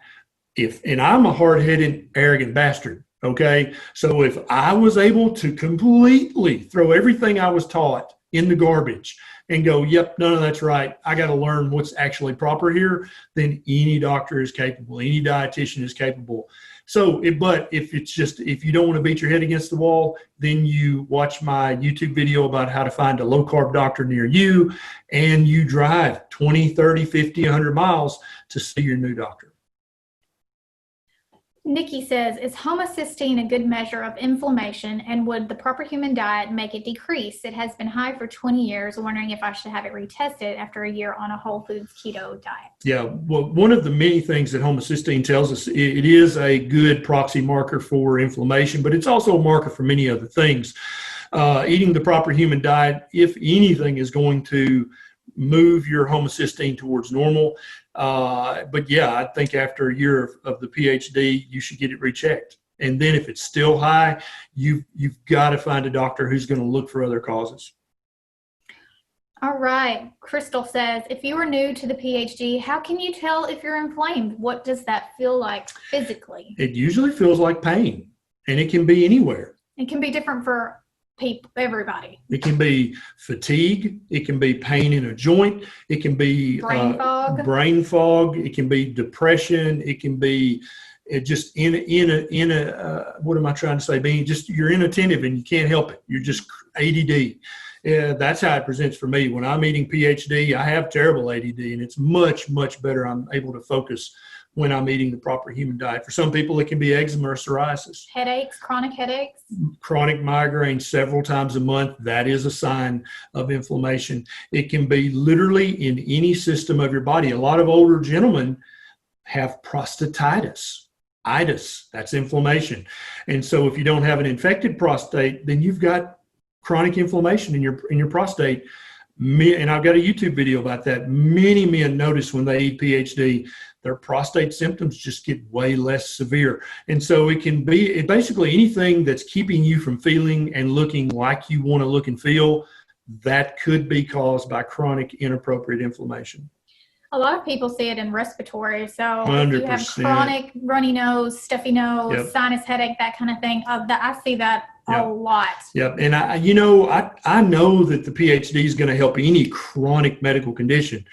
And I'm a hard-headed, arrogant bastard. Okay. So if I was able to completely throw everything I was taught in the garbage and go, yep, none of that's right, I got to learn what's actually proper here, then any doctor is capable, any dietitian is capable. So, but if you don't want to beat your head against the wall, then you watch my YouTube video about how to find a low carb doctor near you, and you drive 20, 30, 50, 100 miles to see your new doctor. Nikki says, is homocysteine a good measure of inflammation, and would the proper human diet make it decrease? It has been high for 20 years, wondering if I should have it retested after a year on a whole foods keto diet. Yeah, well, one of the many things that homocysteine tells us, it is a good proxy marker for inflammation, but it's also a marker for many other things. Eating the proper human diet, if anything, is going to move your homocysteine towards normal. But yeah, I think after a year of the PhD, you should get it rechecked. And then if it's still high, you've got to find a doctor who's going to look for other causes. All right. Crystal says, if you are new to the PhD, how can you tell if you're inflamed? What does that feel like physically? It usually feels like pain, and it can be anywhere. It can be different for people, everybody. It can be fatigue. It can be pain in a joint. It can be Brain fog. Brain fog. It can be depression. It can be just in a what am I trying to say? Being just, you're inattentive and you can't help it. You're just ADD. Yeah, that's how it presents for me. When I'm eating PhD, I have terrible ADD, and it's much, much better. I'm able to focus when I'm eating the proper human diet. For some people, it can be eczema or psoriasis. Headaches, chronic headaches. Chronic migraine several times a month. That is a sign of inflammation. It can be literally in any system of your body. A lot of older gentlemen have prostatitis. Itis, that's inflammation. And so if you don't have an infected prostate, then you've got chronic inflammation in your prostate. And I've got a YouTube video about that. Many men notice when they eat PhD, their prostate symptoms just get way less severe. And so it can be basically anything that's keeping you from feeling and looking like you want to look and feel, that could be caused by chronic inappropriate inflammation. A lot of people see it in respiratory. So 100%. If you have chronic runny nose, stuffy nose, Yep. sinus headache, that kind of thing, I see that Yep. a lot. Yep. And I know that the PhD is going to help any chronic medical condition,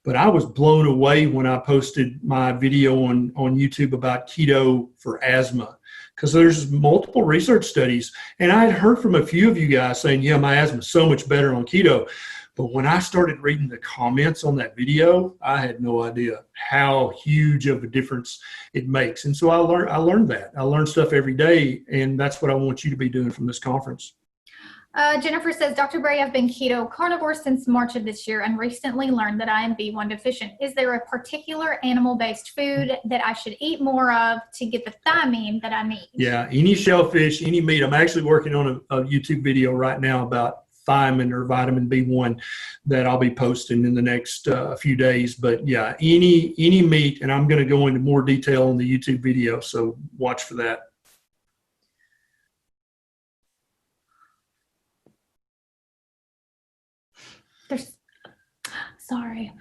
but I was blown away when I posted my video on YouTube about keto for asthma, because there's multiple research studies, and I had heard from a few of you guys saying, yeah, my asthma is so much better on keto. But when I started reading the comments on that video, I had no idea how huge of a difference it makes. And so I learned that. I learn stuff every day, and that's what I want you to be doing from this conference. Jennifer says, Dr. Berry, I've been keto carnivore since March of this year and recently learned that I am B1 deficient. Is there a particular animal-based food that I should eat more of to get the thiamine that I need? Yeah, any shellfish, any meat. I'm actually working on a YouTube video right now about thiamine or vitamin B1 that I'll be posting in the next few days. But yeah, any meat, and I'm going to go into more detail in the YouTube video, so watch for that. Sorry.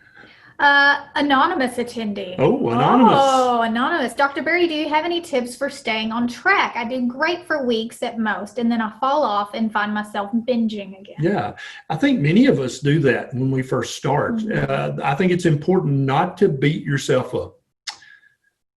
Anonymous attendee. Oh, anonymous. Oh, anonymous. Dr. Berry, do you have any tips for staying on track? I do great for weeks at most, and then I fall off and find myself binging again. Yeah, I think many of us do that when we first start. Mm-hmm. I think it's important not to beat yourself up,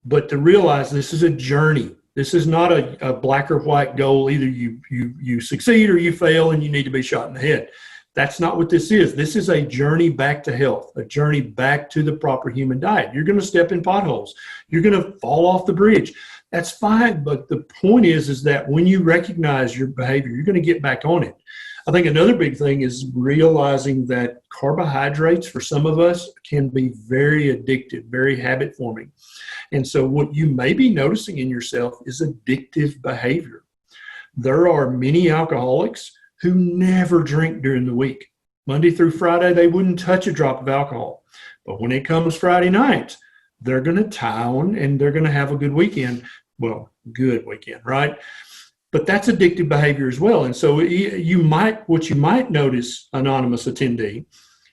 but to realize this is a journey. This is not a black or white goal. Either you succeed or you fail and you need to be shot in the head. That's not what this is. This is a journey back to health, a journey back to the proper human diet. You're going to step in potholes. You're going to fall off the bridge. That's fine. But the point is that when you recognize your behavior, you're going to get back on it. I think another big thing is realizing that carbohydrates for some of us can be very addictive, very habit forming. And so what you may be noticing in yourself is addictive behavior. There are many alcoholics who never drink during the week. Monday through Friday, they wouldn't touch a drop of alcohol. But when it comes Friday night, they're going to tie on and they're going to have a good weekend. Well, good weekend, right? But that's addictive behavior as well. And so what you might notice, anonymous attendee,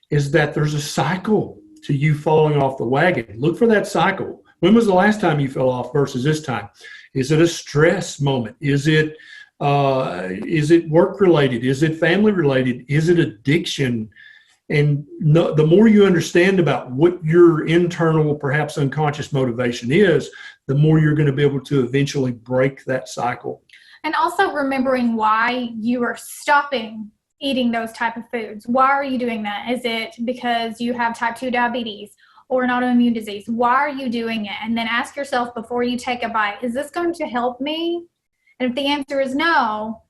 is that there's a cycle to you falling off the wagon. Look for that cycle. When was the last time you fell off versus this time? Is it a stress moment? Is it work related? Is it family related? Is it addiction? And the more you understand about what your internal, perhaps unconscious motivation is, the more you're going to be able to eventually break that cycle. And also remembering why you are stopping eating those type of foods. Why are you doing that? Is it because you have type 2 diabetes or an autoimmune disease? Why are you doing it? And then ask yourself before you take a bite, is this going to help me? And if the answer is no,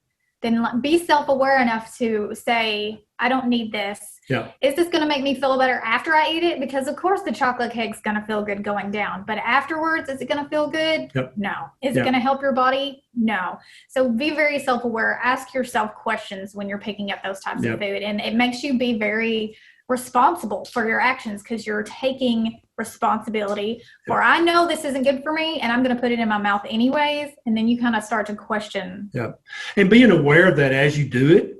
then be self-aware enough to say, I don't need this. Yeah. Is this going to make me feel better after I eat it? Because, of course, the chocolate cake's going to feel good going down. But afterwards, is it going to feel good? Yep. No. Is it going to help your body? No. So be very self-aware. Ask yourself questions when you're picking up those types of food. And it makes you be very responsible for your actions because you're taking responsibility for, I know this isn't good for me and I'm going to put it in my mouth anyways. And then you kind of start to question. Yeah. And being aware that as you do it,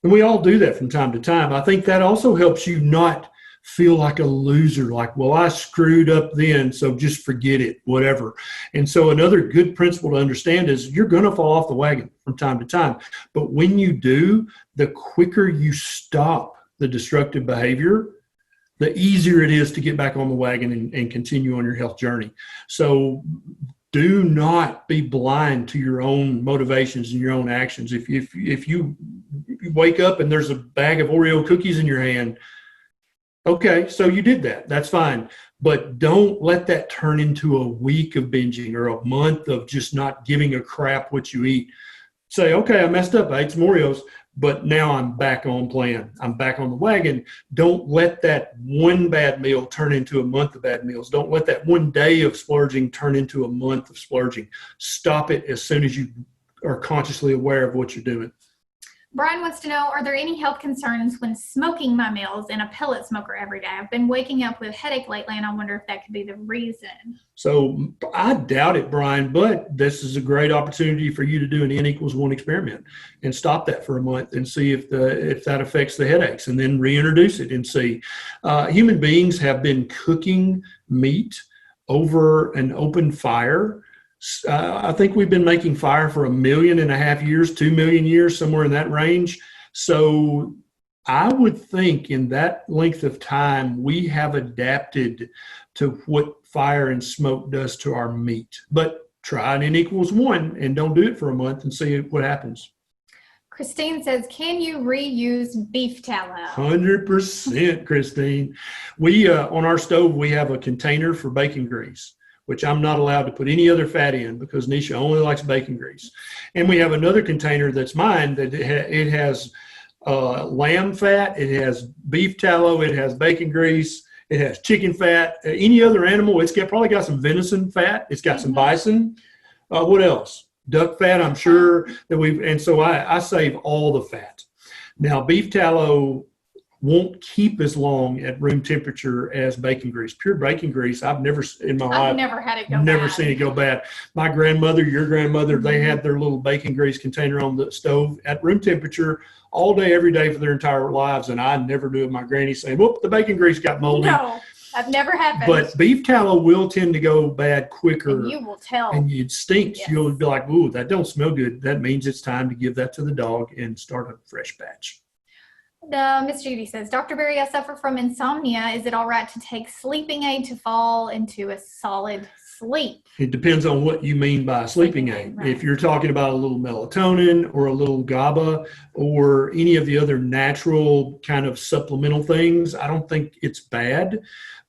and we all do that from time to time, I think that also helps you not feel like a loser, like, well, I screwed up then, so just forget it, whatever. And so another good principle to understand is you're going to fall off the wagon from time to time. But when you do, the quicker you stop the destructive behavior, the easier it is to get back on the wagon and continue on your health journey. So do not be blind to your own motivations and your own actions. If you wake up and there's a bag of Oreo cookies in your hand, okay, so you did that. That's fine. But don't let that turn into a week of binging or a month of just not giving a crap what you eat. Say, okay, I messed up. I ate some Oreos, but now I'm back on plan. I'm back on the wagon. Don't let that one bad meal turn into a month of bad meals. Don't let that one day of splurging turn into a month of splurging. Stop it as soon as you are consciously aware of what you're doing. Brian wants to know, are there any health concerns when smoking my meals in a pellet smoker every day? I've been waking up with headache lately, and I wonder if that could be the reason. So I doubt it, Brian, but this is a great opportunity for you to do an N=1 experiment and stop that for a month and see if that affects the headaches, and then reintroduce it and see. Human beings have been cooking meat over an open fire. I think we've been making fire for 1.5 million years, 2 million years, somewhere in that range. So I would think in that length of time, we have adapted to what fire and smoke does to our meat. But try an N=1 and don't do it for a month and see what happens. Christine says, can you reuse beef tallow? 100%, Christine. We, on our stove, we have a container for bacon grease, which I'm not allowed to put any other fat in because Nisha only likes bacon grease. And we have another container that's mine that it has lamb fat, it has beef tallow, it has bacon grease, it has chicken fat, any other animal. It's probably got some venison fat. It's got some bison. What else? Duck fat, I'm sure that and so I save all the fat. Now, beef tallow won't keep as long at room temperature as bacon grease. Pure bacon grease, I've never in my life. I've never had it go bad. Never seen it go bad. My grandmother, your grandmother, they had their little bacon grease container on the stove at room temperature all day, every day for their entire lives, and I never do it. My granny saying, whoop, the bacon grease got moldy. No, that never happened. But beef tallow will tend to go bad quicker. And you will tell. And it stinks. Yes. You'll be like, ooh, that don't smell good. That means it's time to give that to the dog and start a fresh batch. Miss Judy says, Dr. Berry, I suffer from insomnia. Is it all right to take sleeping aid to fall into a solid sleep? It depends on what you mean by sleeping aid. Right. If you're talking about a little melatonin or a little GABA or any of the other natural kind of supplemental things, I don't think it's bad.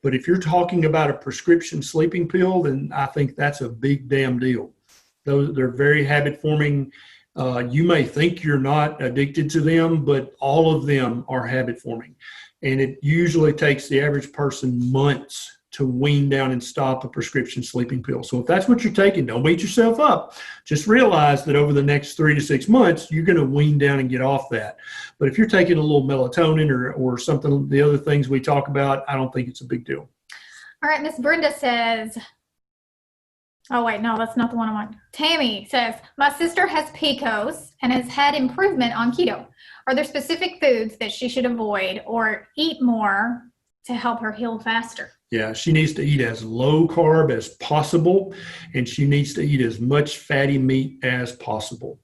But if you're talking about a prescription sleeping pill, then I think that's a big damn deal. They're very habit forming. You may think you're not addicted to them, but all of them are habit forming. And it usually takes the average person months to wean down and stop a prescription sleeping pill. So if that's what you're taking, don't beat yourself up. Just realize that over the next 3 to 6 months, you're going to wean down and get off that. But if you're taking a little melatonin or something, the other things we talk about, I don't think it's a big deal. All right, Miss Brenda says, oh, wait, no, that's not the one I want. Tammy says, my sister has PCOS and has had improvement on keto. Are there specific foods that she should avoid or eat more to help her heal faster? Yeah, she needs to eat as low carb as possible, and she needs to eat as much fatty meat as possible.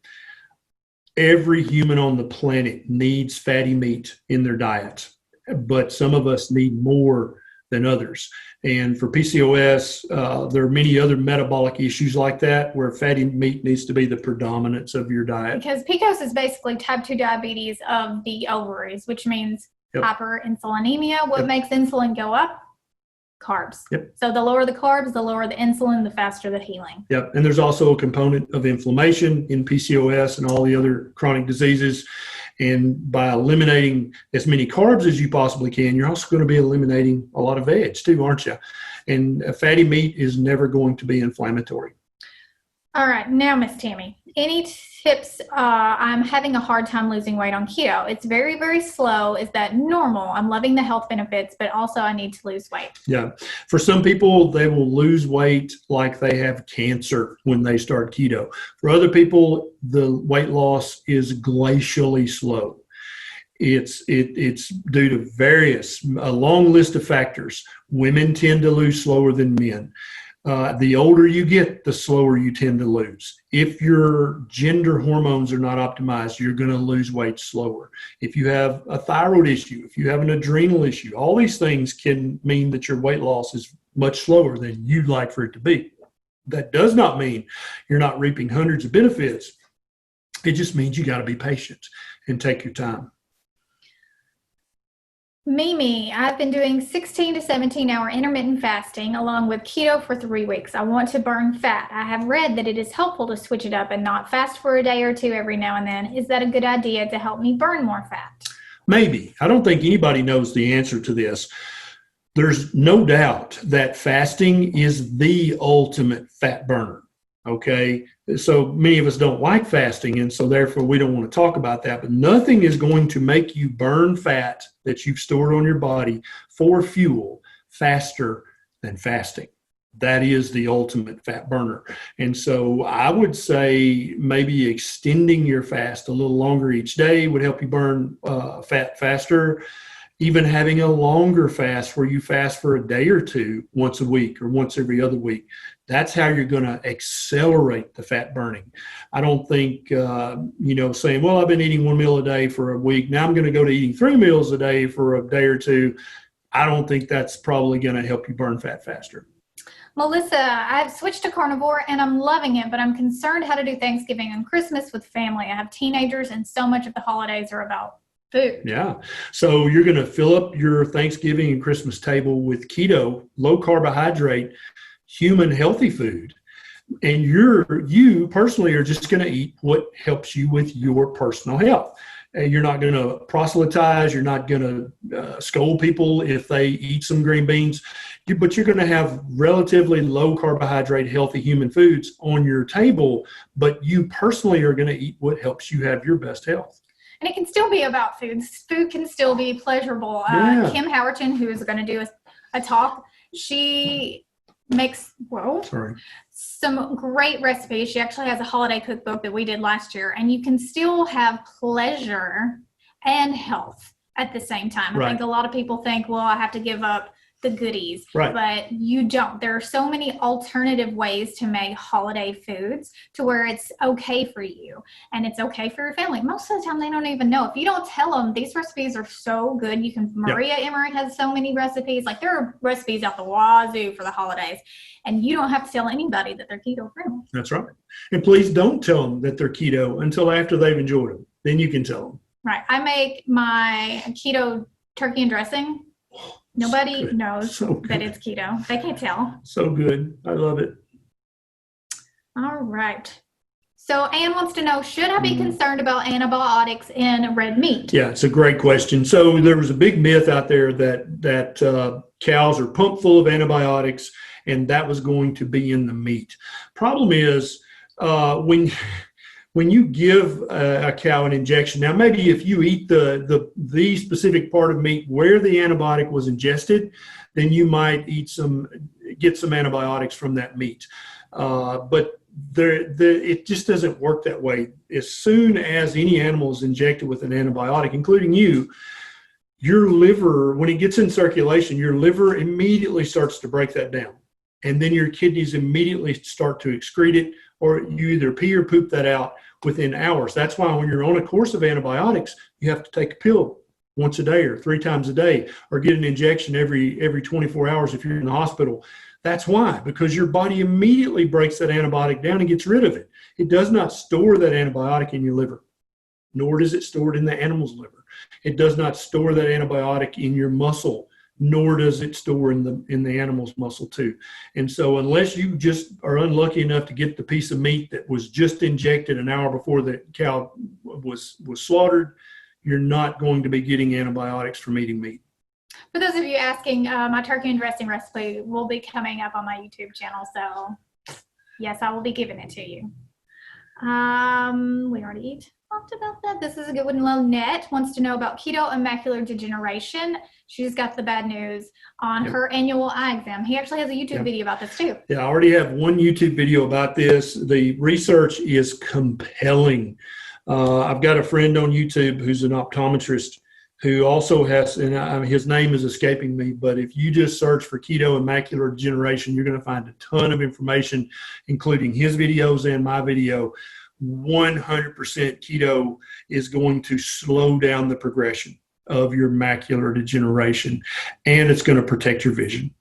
Every human on the planet needs fatty meat in their diet, but some of us need more than others. And for PCOS, there are many other metabolic issues like that where fatty meat needs to be the predominance of your diet. Because PCOS is basically type 2 diabetes of the ovaries, which means hyperinsulinemia. What makes insulin go up? carbs. Yep. So the lower the carbs, the lower the insulin, the faster the healing. Yep. And there's also a component of inflammation in PCOS and all the other chronic diseases. And by eliminating as many carbs as you possibly can, you're also going to be eliminating a lot of veg too, aren't you? And fatty meat is never going to be inflammatory. All right. Now, Miss Tammy, any tips? I'm having a hard time losing weight on keto. It's very, very slow. Is that normal? I'm loving the health benefits, but also I need to lose weight. Yeah. For some people, they will lose weight like they have cancer when they start keto. For other people, the weight loss is glacially slow. It's due to a long list of factors. Women tend to lose slower than men. The older you get, the slower you tend to lose. If your gender hormones are not optimized, you're going to lose weight slower. If you have a thyroid issue, if you have an adrenal issue, all these things can mean that your weight loss is much slower than you'd like for it to be. That does not mean you're not reaping hundreds of benefits. It just means you got to be patient and take your time. Mimi, I've been doing 16 to 17 hour intermittent fasting along with keto for 3 weeks. I want to burn fat. I have read that it is helpful to switch it up and not fast for a day or two every now and then. Is that a good idea to help me burn more fat? Maybe. I don't think anybody knows the answer to this. There's no doubt that fasting is the ultimate fat burner. Okay, so many of us don't like fasting, and so therefore we don't want to talk about that. But nothing is going to make you burn fat that you've stored on your body for fuel faster than fasting. That is the ultimate fat burner. And so I would say maybe extending your fast a little longer each day would help you burn fat faster. Even having a longer fast where you fast for a day or two once a week or once every other week, that's how you're going to accelerate the fat burning. I don't think, saying, well, I've been eating 1 meal a day for a week. Now I'm going to go to eating 3 meals a day for a day or two. I don't think that's probably going to help you burn fat faster. Melissa, I've switched to carnivore and I'm loving it, but I'm concerned how to do Thanksgiving and Christmas with family. I have teenagers and so much of the holidays are about food. Yeah. So you're going to fill up your Thanksgiving and Christmas table with keto, low carbohydrate, human healthy food. And you personally are just going to eat what helps you with your personal health. You're not going to proselytize. You're not going to scold people if they eat some green beans. But you're going to have relatively low carbohydrate, healthy human foods on your table. But you personally are going to eat what helps you have your best health. And it can still be about food. Food can still be pleasurable. Yeah. Kim Howerton, who is going to do a talk, she makes some great recipes. She actually has a holiday cookbook that we did last year, and you can still have pleasure and health at the same time. I think a lot of people think, well, I have to give up the goodies, but you don't. There are so many alternative ways to make holiday foods to where it's okay for you and it's okay for your family. Most of the time they don't even know. If you don't tell them, these recipes are so good. Maria Emmerich has so many recipes. Like, there are recipes out the wazoo for the holidays, and you don't have to tell anybody that they're keto friendly. That's right. And please don't tell them that they're keto until after they've enjoyed them. Then you can tell them. Right. I make my keto turkey and dressing. Nobody knows that it's keto. They can't tell. So good. I love it. All right. So Ann wants to know, should I be concerned about antibiotics in red meat? Yeah, it's a great question. So there was a big myth out there that cows are pumped full of antibiotics, and that was going to be in the meat. Problem is, when you give a cow an injection, now maybe if you eat the specific part of meat where the antibiotic was ingested, then you might get some antibiotics from that meat. But it just doesn't work that way. As soon as any animal is injected with an antibiotic, including you, your liver, when it gets in circulation, your liver immediately starts to break that down. And then your kidneys immediately start to excrete it, or you either pee or poop that out within hours. That's why when you're on a course of antibiotics, you have to take a pill once a day or 3 times a day, or get an injection every 24 hours if you're in the hospital. That's why, because your body immediately breaks that antibiotic down and gets rid of it. It does not store that antibiotic in your liver, nor does it store it in the animal's liver. It does not store that antibiotic in your muscle, nor does it store in the animal's muscle too. And so unless you just are unlucky enough to get the piece of meat that was just injected an hour before the cow was slaughtered, you're not going to be getting antibiotics from eating meat. For those of you asking, my turkey and dressing recipe will be coming up on my YouTube channel. So yes, I will be giving it to you. We already talked about that. This is a good one. Lonette wants to know about keto and macular degeneration. She's got the bad news on her annual eye exam. He actually has a YouTube video about this too. Yeah, I already have one YouTube video about this. The research is compelling. I've got a friend on YouTube who's an optometrist who also has, and his name is escaping me, but if you just search for keto and macular degeneration, you're going to find a ton of information, including his videos and my video. 100% keto is going to slow down the progression of your macular degeneration, and it's going to protect your vision.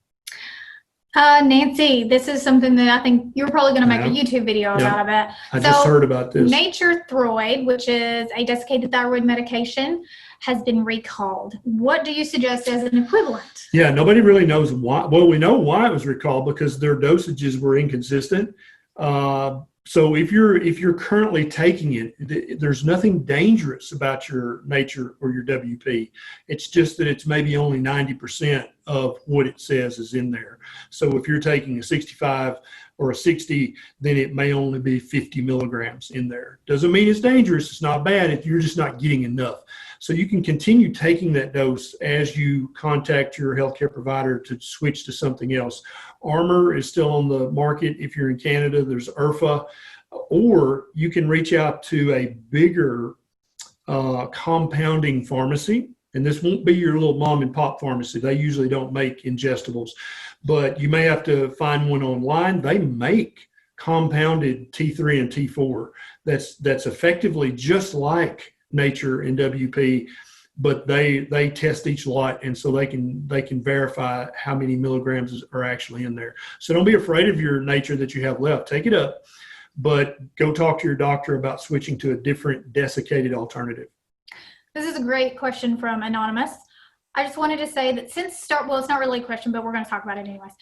Nancy, this is something that I think you're probably going to make a YouTube video about, I bet. I just heard about this. Nature Throid, which is a desiccated thyroid medication, has been recalled. What do you suggest as an equivalent? Yeah, nobody really knows why. Well, we know why it was recalled, because their dosages were inconsistent. So if you're currently taking it, there's nothing dangerous about your Nature or your WP. It's just that it's maybe only 90% of what it says is in there. So if you're taking a 65 or a 60, then it may only be 50 milligrams in there. Doesn't mean it's dangerous. It's not bad if you're just not getting enough. So you can continue taking that dose as you contact your healthcare provider to switch to something else. Armor is still on the market. If you're in Canada, there's IRFA, or you can reach out to a bigger compounding pharmacy. And this won't be your little mom and pop pharmacy. They usually don't make ingestibles, but you may have to find one online. They make compounded T3 and T4 that's effectively just like Nature and WP, but they test each lot, and so they can verify how many milligrams are actually in there. So don't be afraid of your Nature that you have left. Take it up, but go talk to your doctor about switching to a different desiccated alternative. This is a great question from Anonymous. I just wanted to say that well, it's not really a question, but we're going to talk about it anyways.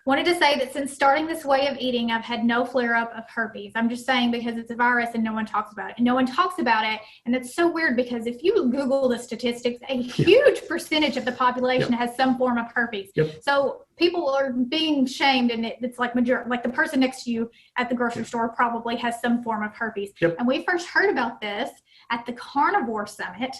Wanted to say that since starting this way of eating, I've had no flare-up of herpes. I'm just saying because it's a virus and no one talks about it. And no one talks about it. And it's so weird because if you Google the statistics, a huge percentage of the population has some form of herpes. So people are being shamed, and it's like the person next to you at the grocery store probably has some form of herpes. And we first heard about this at the Carnivore Summit.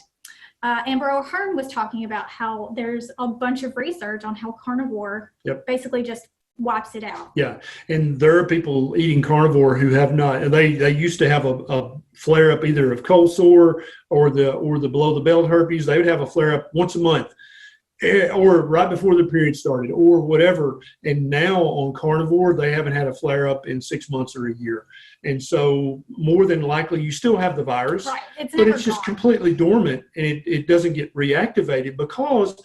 Amber O'Hearn was talking about how there's a bunch of research on how carnivore basically just wipes it out. Yeah, and there are people eating carnivore who have not. They used to have a flare up either of cold sore or the below the belt herpes. They would have a flare up once a month, or right before the period started, or whatever. And now on carnivore, they haven't had a flare up in 6 months or a year. And so more than likely, you still have the virus, but it's just completely dormant, and it doesn't get reactivated because,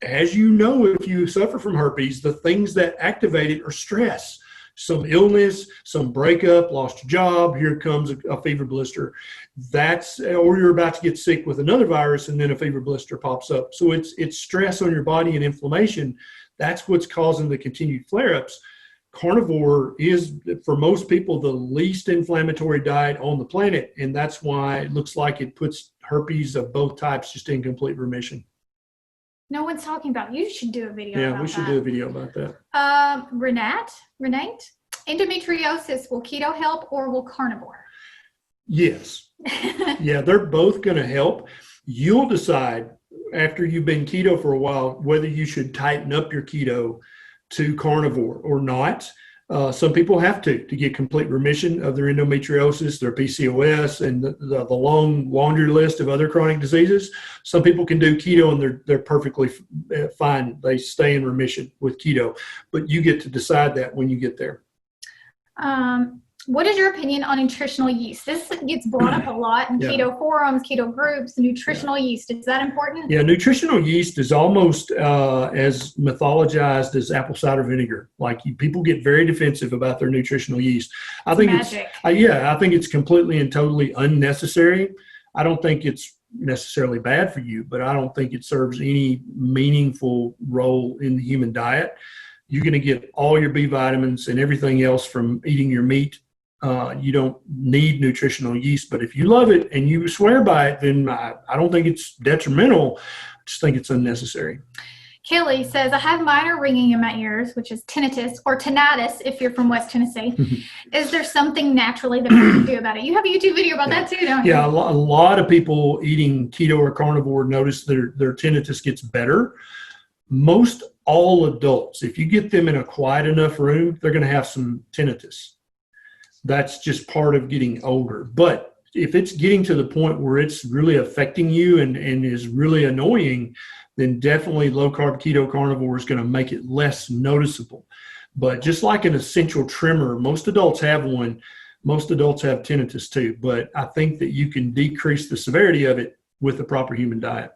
as you know, if you suffer from herpes, the things that activate it are stress, some illness, some breakup, lost your job, here comes a fever blister. Or you're about to get sick with another virus and then a fever blister pops up. So it's stress on your body and inflammation. That's what's causing the continued flare-ups. Carnivore is, for most people, the least inflammatory diet on the planet, and that's why it looks like it puts herpes of both types just in complete remission. No one's talking about it. You should do a video about that. Yeah, we should do a video about that. Renate, endometriosis, will keto help or will carnivore? Yes. Yeah, they're both going to help. You'll decide after you've been keto for a while whether you should tighten up your keto to carnivore or not. Some people have to get complete remission of their endometriosis, their PCOS, and the long laundry list of other chronic diseases. Some people can do keto and they're perfectly fine. They stay in remission with keto, but you get to decide that when you get there. What is your opinion on nutritional yeast? This gets brought up a lot in keto forums, keto groups. Nutritional yeast, is that important? Yeah, nutritional yeast is almost as mythologized as apple cider vinegar. Like people get very defensive about their nutritional yeast. I think magic. I think it's completely and totally unnecessary. I don't think it's necessarily bad for you, but I don't think it serves any meaningful role in the human diet. You're going to get all your B vitamins and everything else from eating your meat. You don't need nutritional yeast, but if you love it and you swear by it, then I don't think it's detrimental. I just think it's unnecessary. Kelly says, I have minor ringing in my ears, which is tinnitus or tinnitus if you're from West Tennessee. Is there something naturally that we can do about it? You have a YouTube video about that too, don't you? Yeah, a lot of people eating keto or carnivore notice their tinnitus gets better. Most all adults, if you get them in a quiet enough room, they're going to have some tinnitus. That's just part of getting older. But if it's getting to the point where it's really affecting you and is really annoying, then definitely low-carb keto carnivore is going to make it less noticeable. But just like an essential tremor, most adults have one. Most adults have tinnitus too. But I think that you can decrease the severity of it with a proper human diet.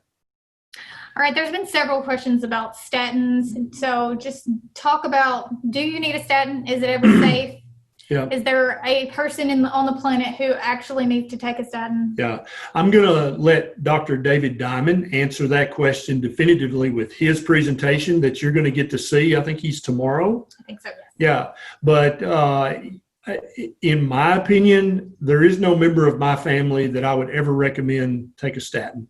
All right, there's been several questions about statins. So just talk about, do you need a statin? Is it ever safe? Yeah. Is there a person on the planet who actually needs to take a statin? Yeah. I'm going to let Dr. David Diamond answer that question definitively with his presentation that you're going to get to see. I think he's tomorrow. I think so, yes. Yeah. But in my opinion, there is no member of my family that I would ever recommend take a statin.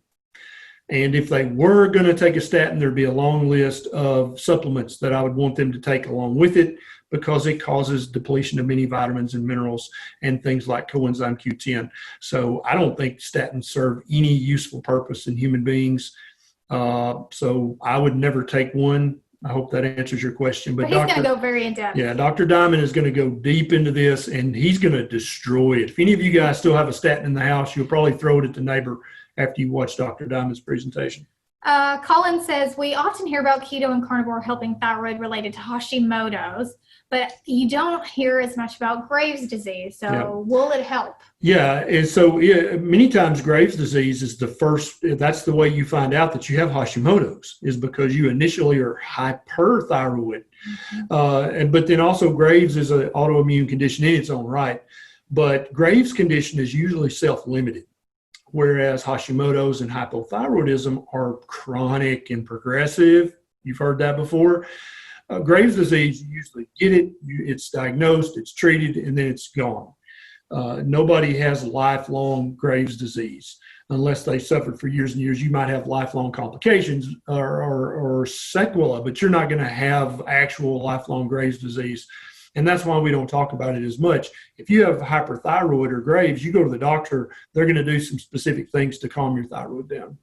And if they were going to take a statin, there'd be a long list of supplements that I would want them to take along with it, because it causes depletion of many vitamins and minerals and things like coenzyme Q10. So I don't think statins serve any useful purpose in human beings. So I would never take one. I hope that answers your question. But he's going to go very in depth. Yeah, Dr. Diamond is going to go deep into this, and he's going to destroy it. If any of you guys still have a statin in the house, you'll probably throw it at the neighbor after you watch Dr. Diamond's presentation. Colin says, we often hear about keto and carnivore helping thyroid related to Hashimoto's, but you don't hear as much about Graves' disease. So will it help? Yeah. And so many times Graves' disease is the first, that's the way you find out that you have Hashimoto's, is because you initially are hyperthyroid. But then also Graves is an autoimmune condition in its own right. But Graves' condition is usually self-limited, whereas Hashimoto's and hypothyroidism are chronic and progressive. You've heard that before. Graves' disease, you usually get it, it's diagnosed, it's treated, and then it's gone. Nobody has lifelong Graves' disease unless they suffered for years and years. You might have lifelong complications or sequela, but you're not going to have actual lifelong Graves' disease. And that's why we don't talk about it as much. If you have hyperthyroid or Graves, you go to the doctor, they're going to do some specific things to calm your thyroid down.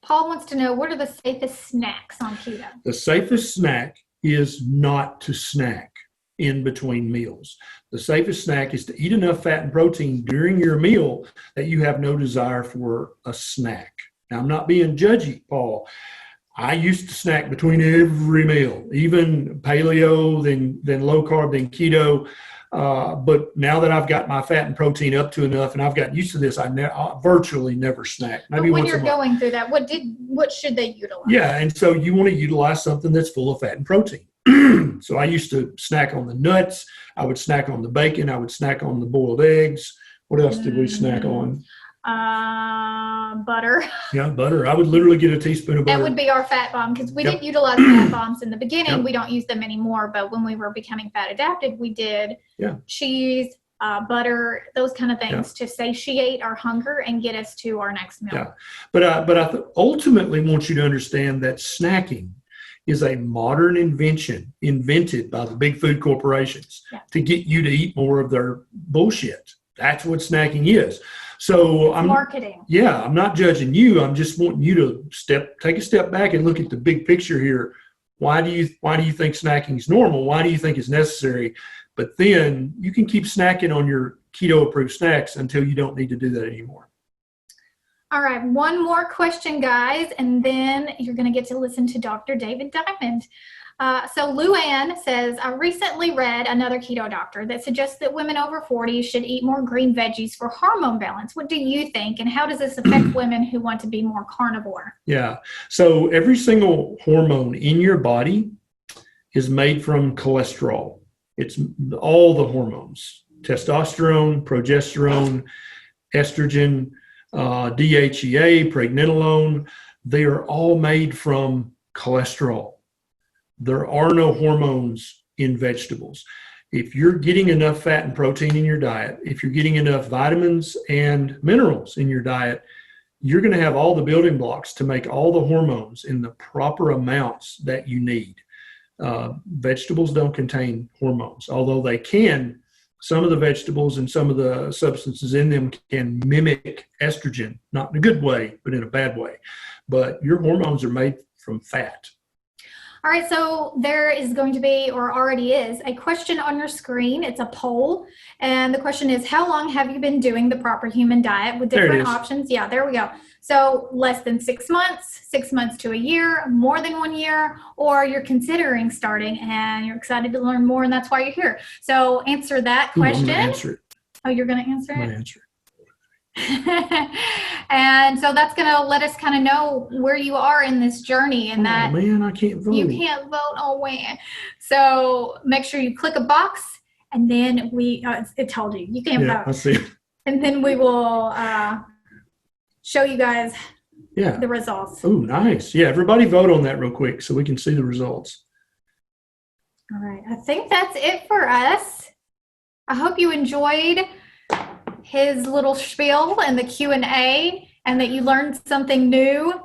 Paul wants to know, what are the safest snacks on keto? The safest snack is not to snack in between meals. The safest snack is to eat enough fat and protein during your meal that you have no desire for a snack. Now, I'm not being judgy, Paul. I used to snack between every meal, even paleo, then low carb, then keto. But now that I've got my fat and protein up to enough and I've gotten used to this, I virtually never snack. Maybe when you're going through that, what should they utilize? Yeah, and so you want to utilize something that's full of fat and protein. So I used to snack on the nuts. I would snack on the bacon. I would snack on the boiled eggs. What else did we snack on? Butter. Yeah, butter. I would literally get a teaspoon of butter. That would be our fat bomb, because we didn't utilize fat bombs in the beginning. We don't use them anymore, but when we were becoming fat adapted, we did cheese, butter, those kind of things to satiate our hunger and get us to our next meal. Yeah, but I ultimately want you to understand that snacking is a modern invention invented by the big food corporations to get you to eat more of their bullshit. That's what snacking is. So I'm marketing. Yeah, I'm not judging you. I'm just wanting you to take a step back and look at the big picture here. Why do you think snacking is normal? Why do you think it's necessary? But then you can keep snacking on your keto approved snacks until you don't need to do that anymore. All right, one more question, guys, and then you're going to get to listen to Dr. David Diamond. So Luann says, I recently read another keto doctor that suggests that women over 40 should eat more green veggies for hormone balance. What do you think, and how does this affect women who want to be more carnivore? Yeah, so every single hormone in your body is made from cholesterol. It's all the hormones, testosterone, progesterone, estrogen, DHEA, pregnenolone. They are all made from cholesterol. There are no hormones in vegetables. If you're getting enough fat and protein in your diet, if you're getting enough vitamins and minerals in your diet, you're going to have all the building blocks to make all the hormones in the proper amounts that you need. Vegetables don't contain hormones, although they can. Some of the vegetables and some of the substances in them can mimic estrogen, not in a good way, but in a bad way. But your hormones are made from fat. All right, so there is going to be, or already is, a question on your screen. It's a poll, and the question is, how long have you been doing the proper human diet with different options? Yeah, there we go. So less than 6 months, 6 months to a year, more than 1 year, or you're considering starting and you're excited to learn more, and that's why you're here. So answer that question. I'm gonna answer it. Oh, you're going to answer it? I'm gonna answer it. And so that's going to let us kind of know where you are in this journey, and that man, I can't vote. You can't vote. Oh man. So make sure you click a box, and then it told you can't vote. I see. And then we will show you guys the results. Oh, nice. Yeah, everybody vote on that real quick so we can see the results. All right. I think that's it for us. I hope you enjoyed his little spiel and the Q&A, and that you learned something new.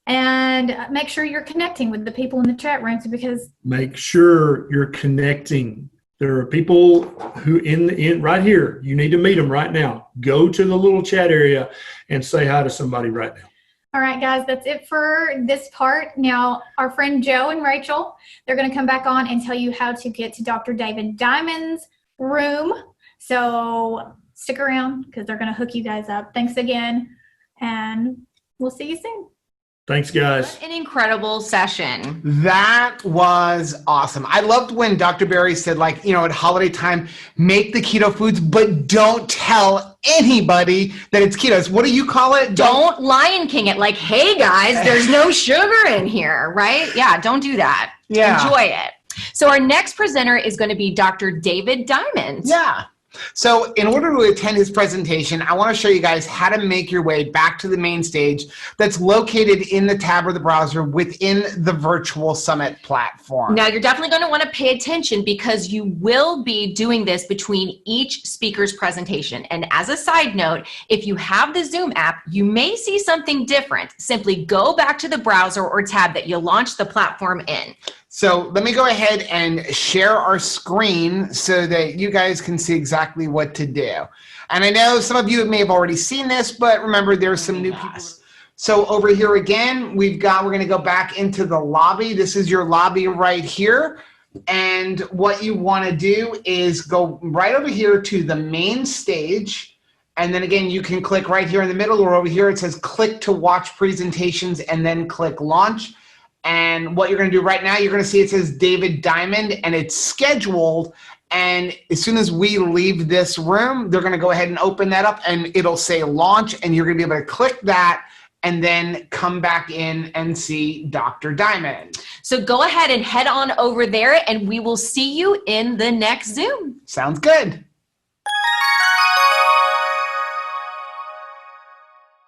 And make sure you're connecting with the people in the chat rooms, because make sure you're connecting. There are people who in right here. You need to meet them right now. Go to the little chat area and say hi to somebody right now. All right, guys, that's it for this part. Now, our friend Joe and Rachel, they're going to come back on and tell you how to get to Dr. David Diamond's room. So stick around, because they're going to hook you guys up. Thanks again, and we'll see you soon. Thanks, guys. What an incredible session. That was awesome. I loved when Dr. Berry said, like, at holiday time, make the keto foods, but don't tell anybody that it's keto. What do you call it? Don't Lion King it. Like, hey, guys, there's no sugar in here, right? Yeah, don't do that. Yeah. Enjoy it. So our next presenter is going to be Dr. David Diamond. Yeah. So in order to attend his presentation, I want to show you guys how to make your way back to the main stage that's located in the tab or the browser within the Virtual Summit platform. Now, you're definitely going to want to pay attention, because you will be doing this between each speaker's presentation. And as a side note, if you have the Zoom app, you may see something different. Simply go back to the browser or tab that you launched the platform in. So let me go ahead and share our screen so that you guys can see exactly what to do. And I know some of you may have already seen this, but remember, there's some new people. So over here again, we're going to go back into the lobby. This is your lobby right here. And what you want to do is go right over here to the main stage. And then again, you can click right here in the middle, or over here it says click to watch presentations, and then click launch. And what you're going to do right now, you're going to see it says David Diamond, and it's scheduled. And as soon as we leave this room, they're going to go ahead and open that up, and it'll say launch, and you're going to be able to click that and then come back in and see Dr. Diamond. So go ahead and head on over there, and we will see you in the next Zoom. Sounds good.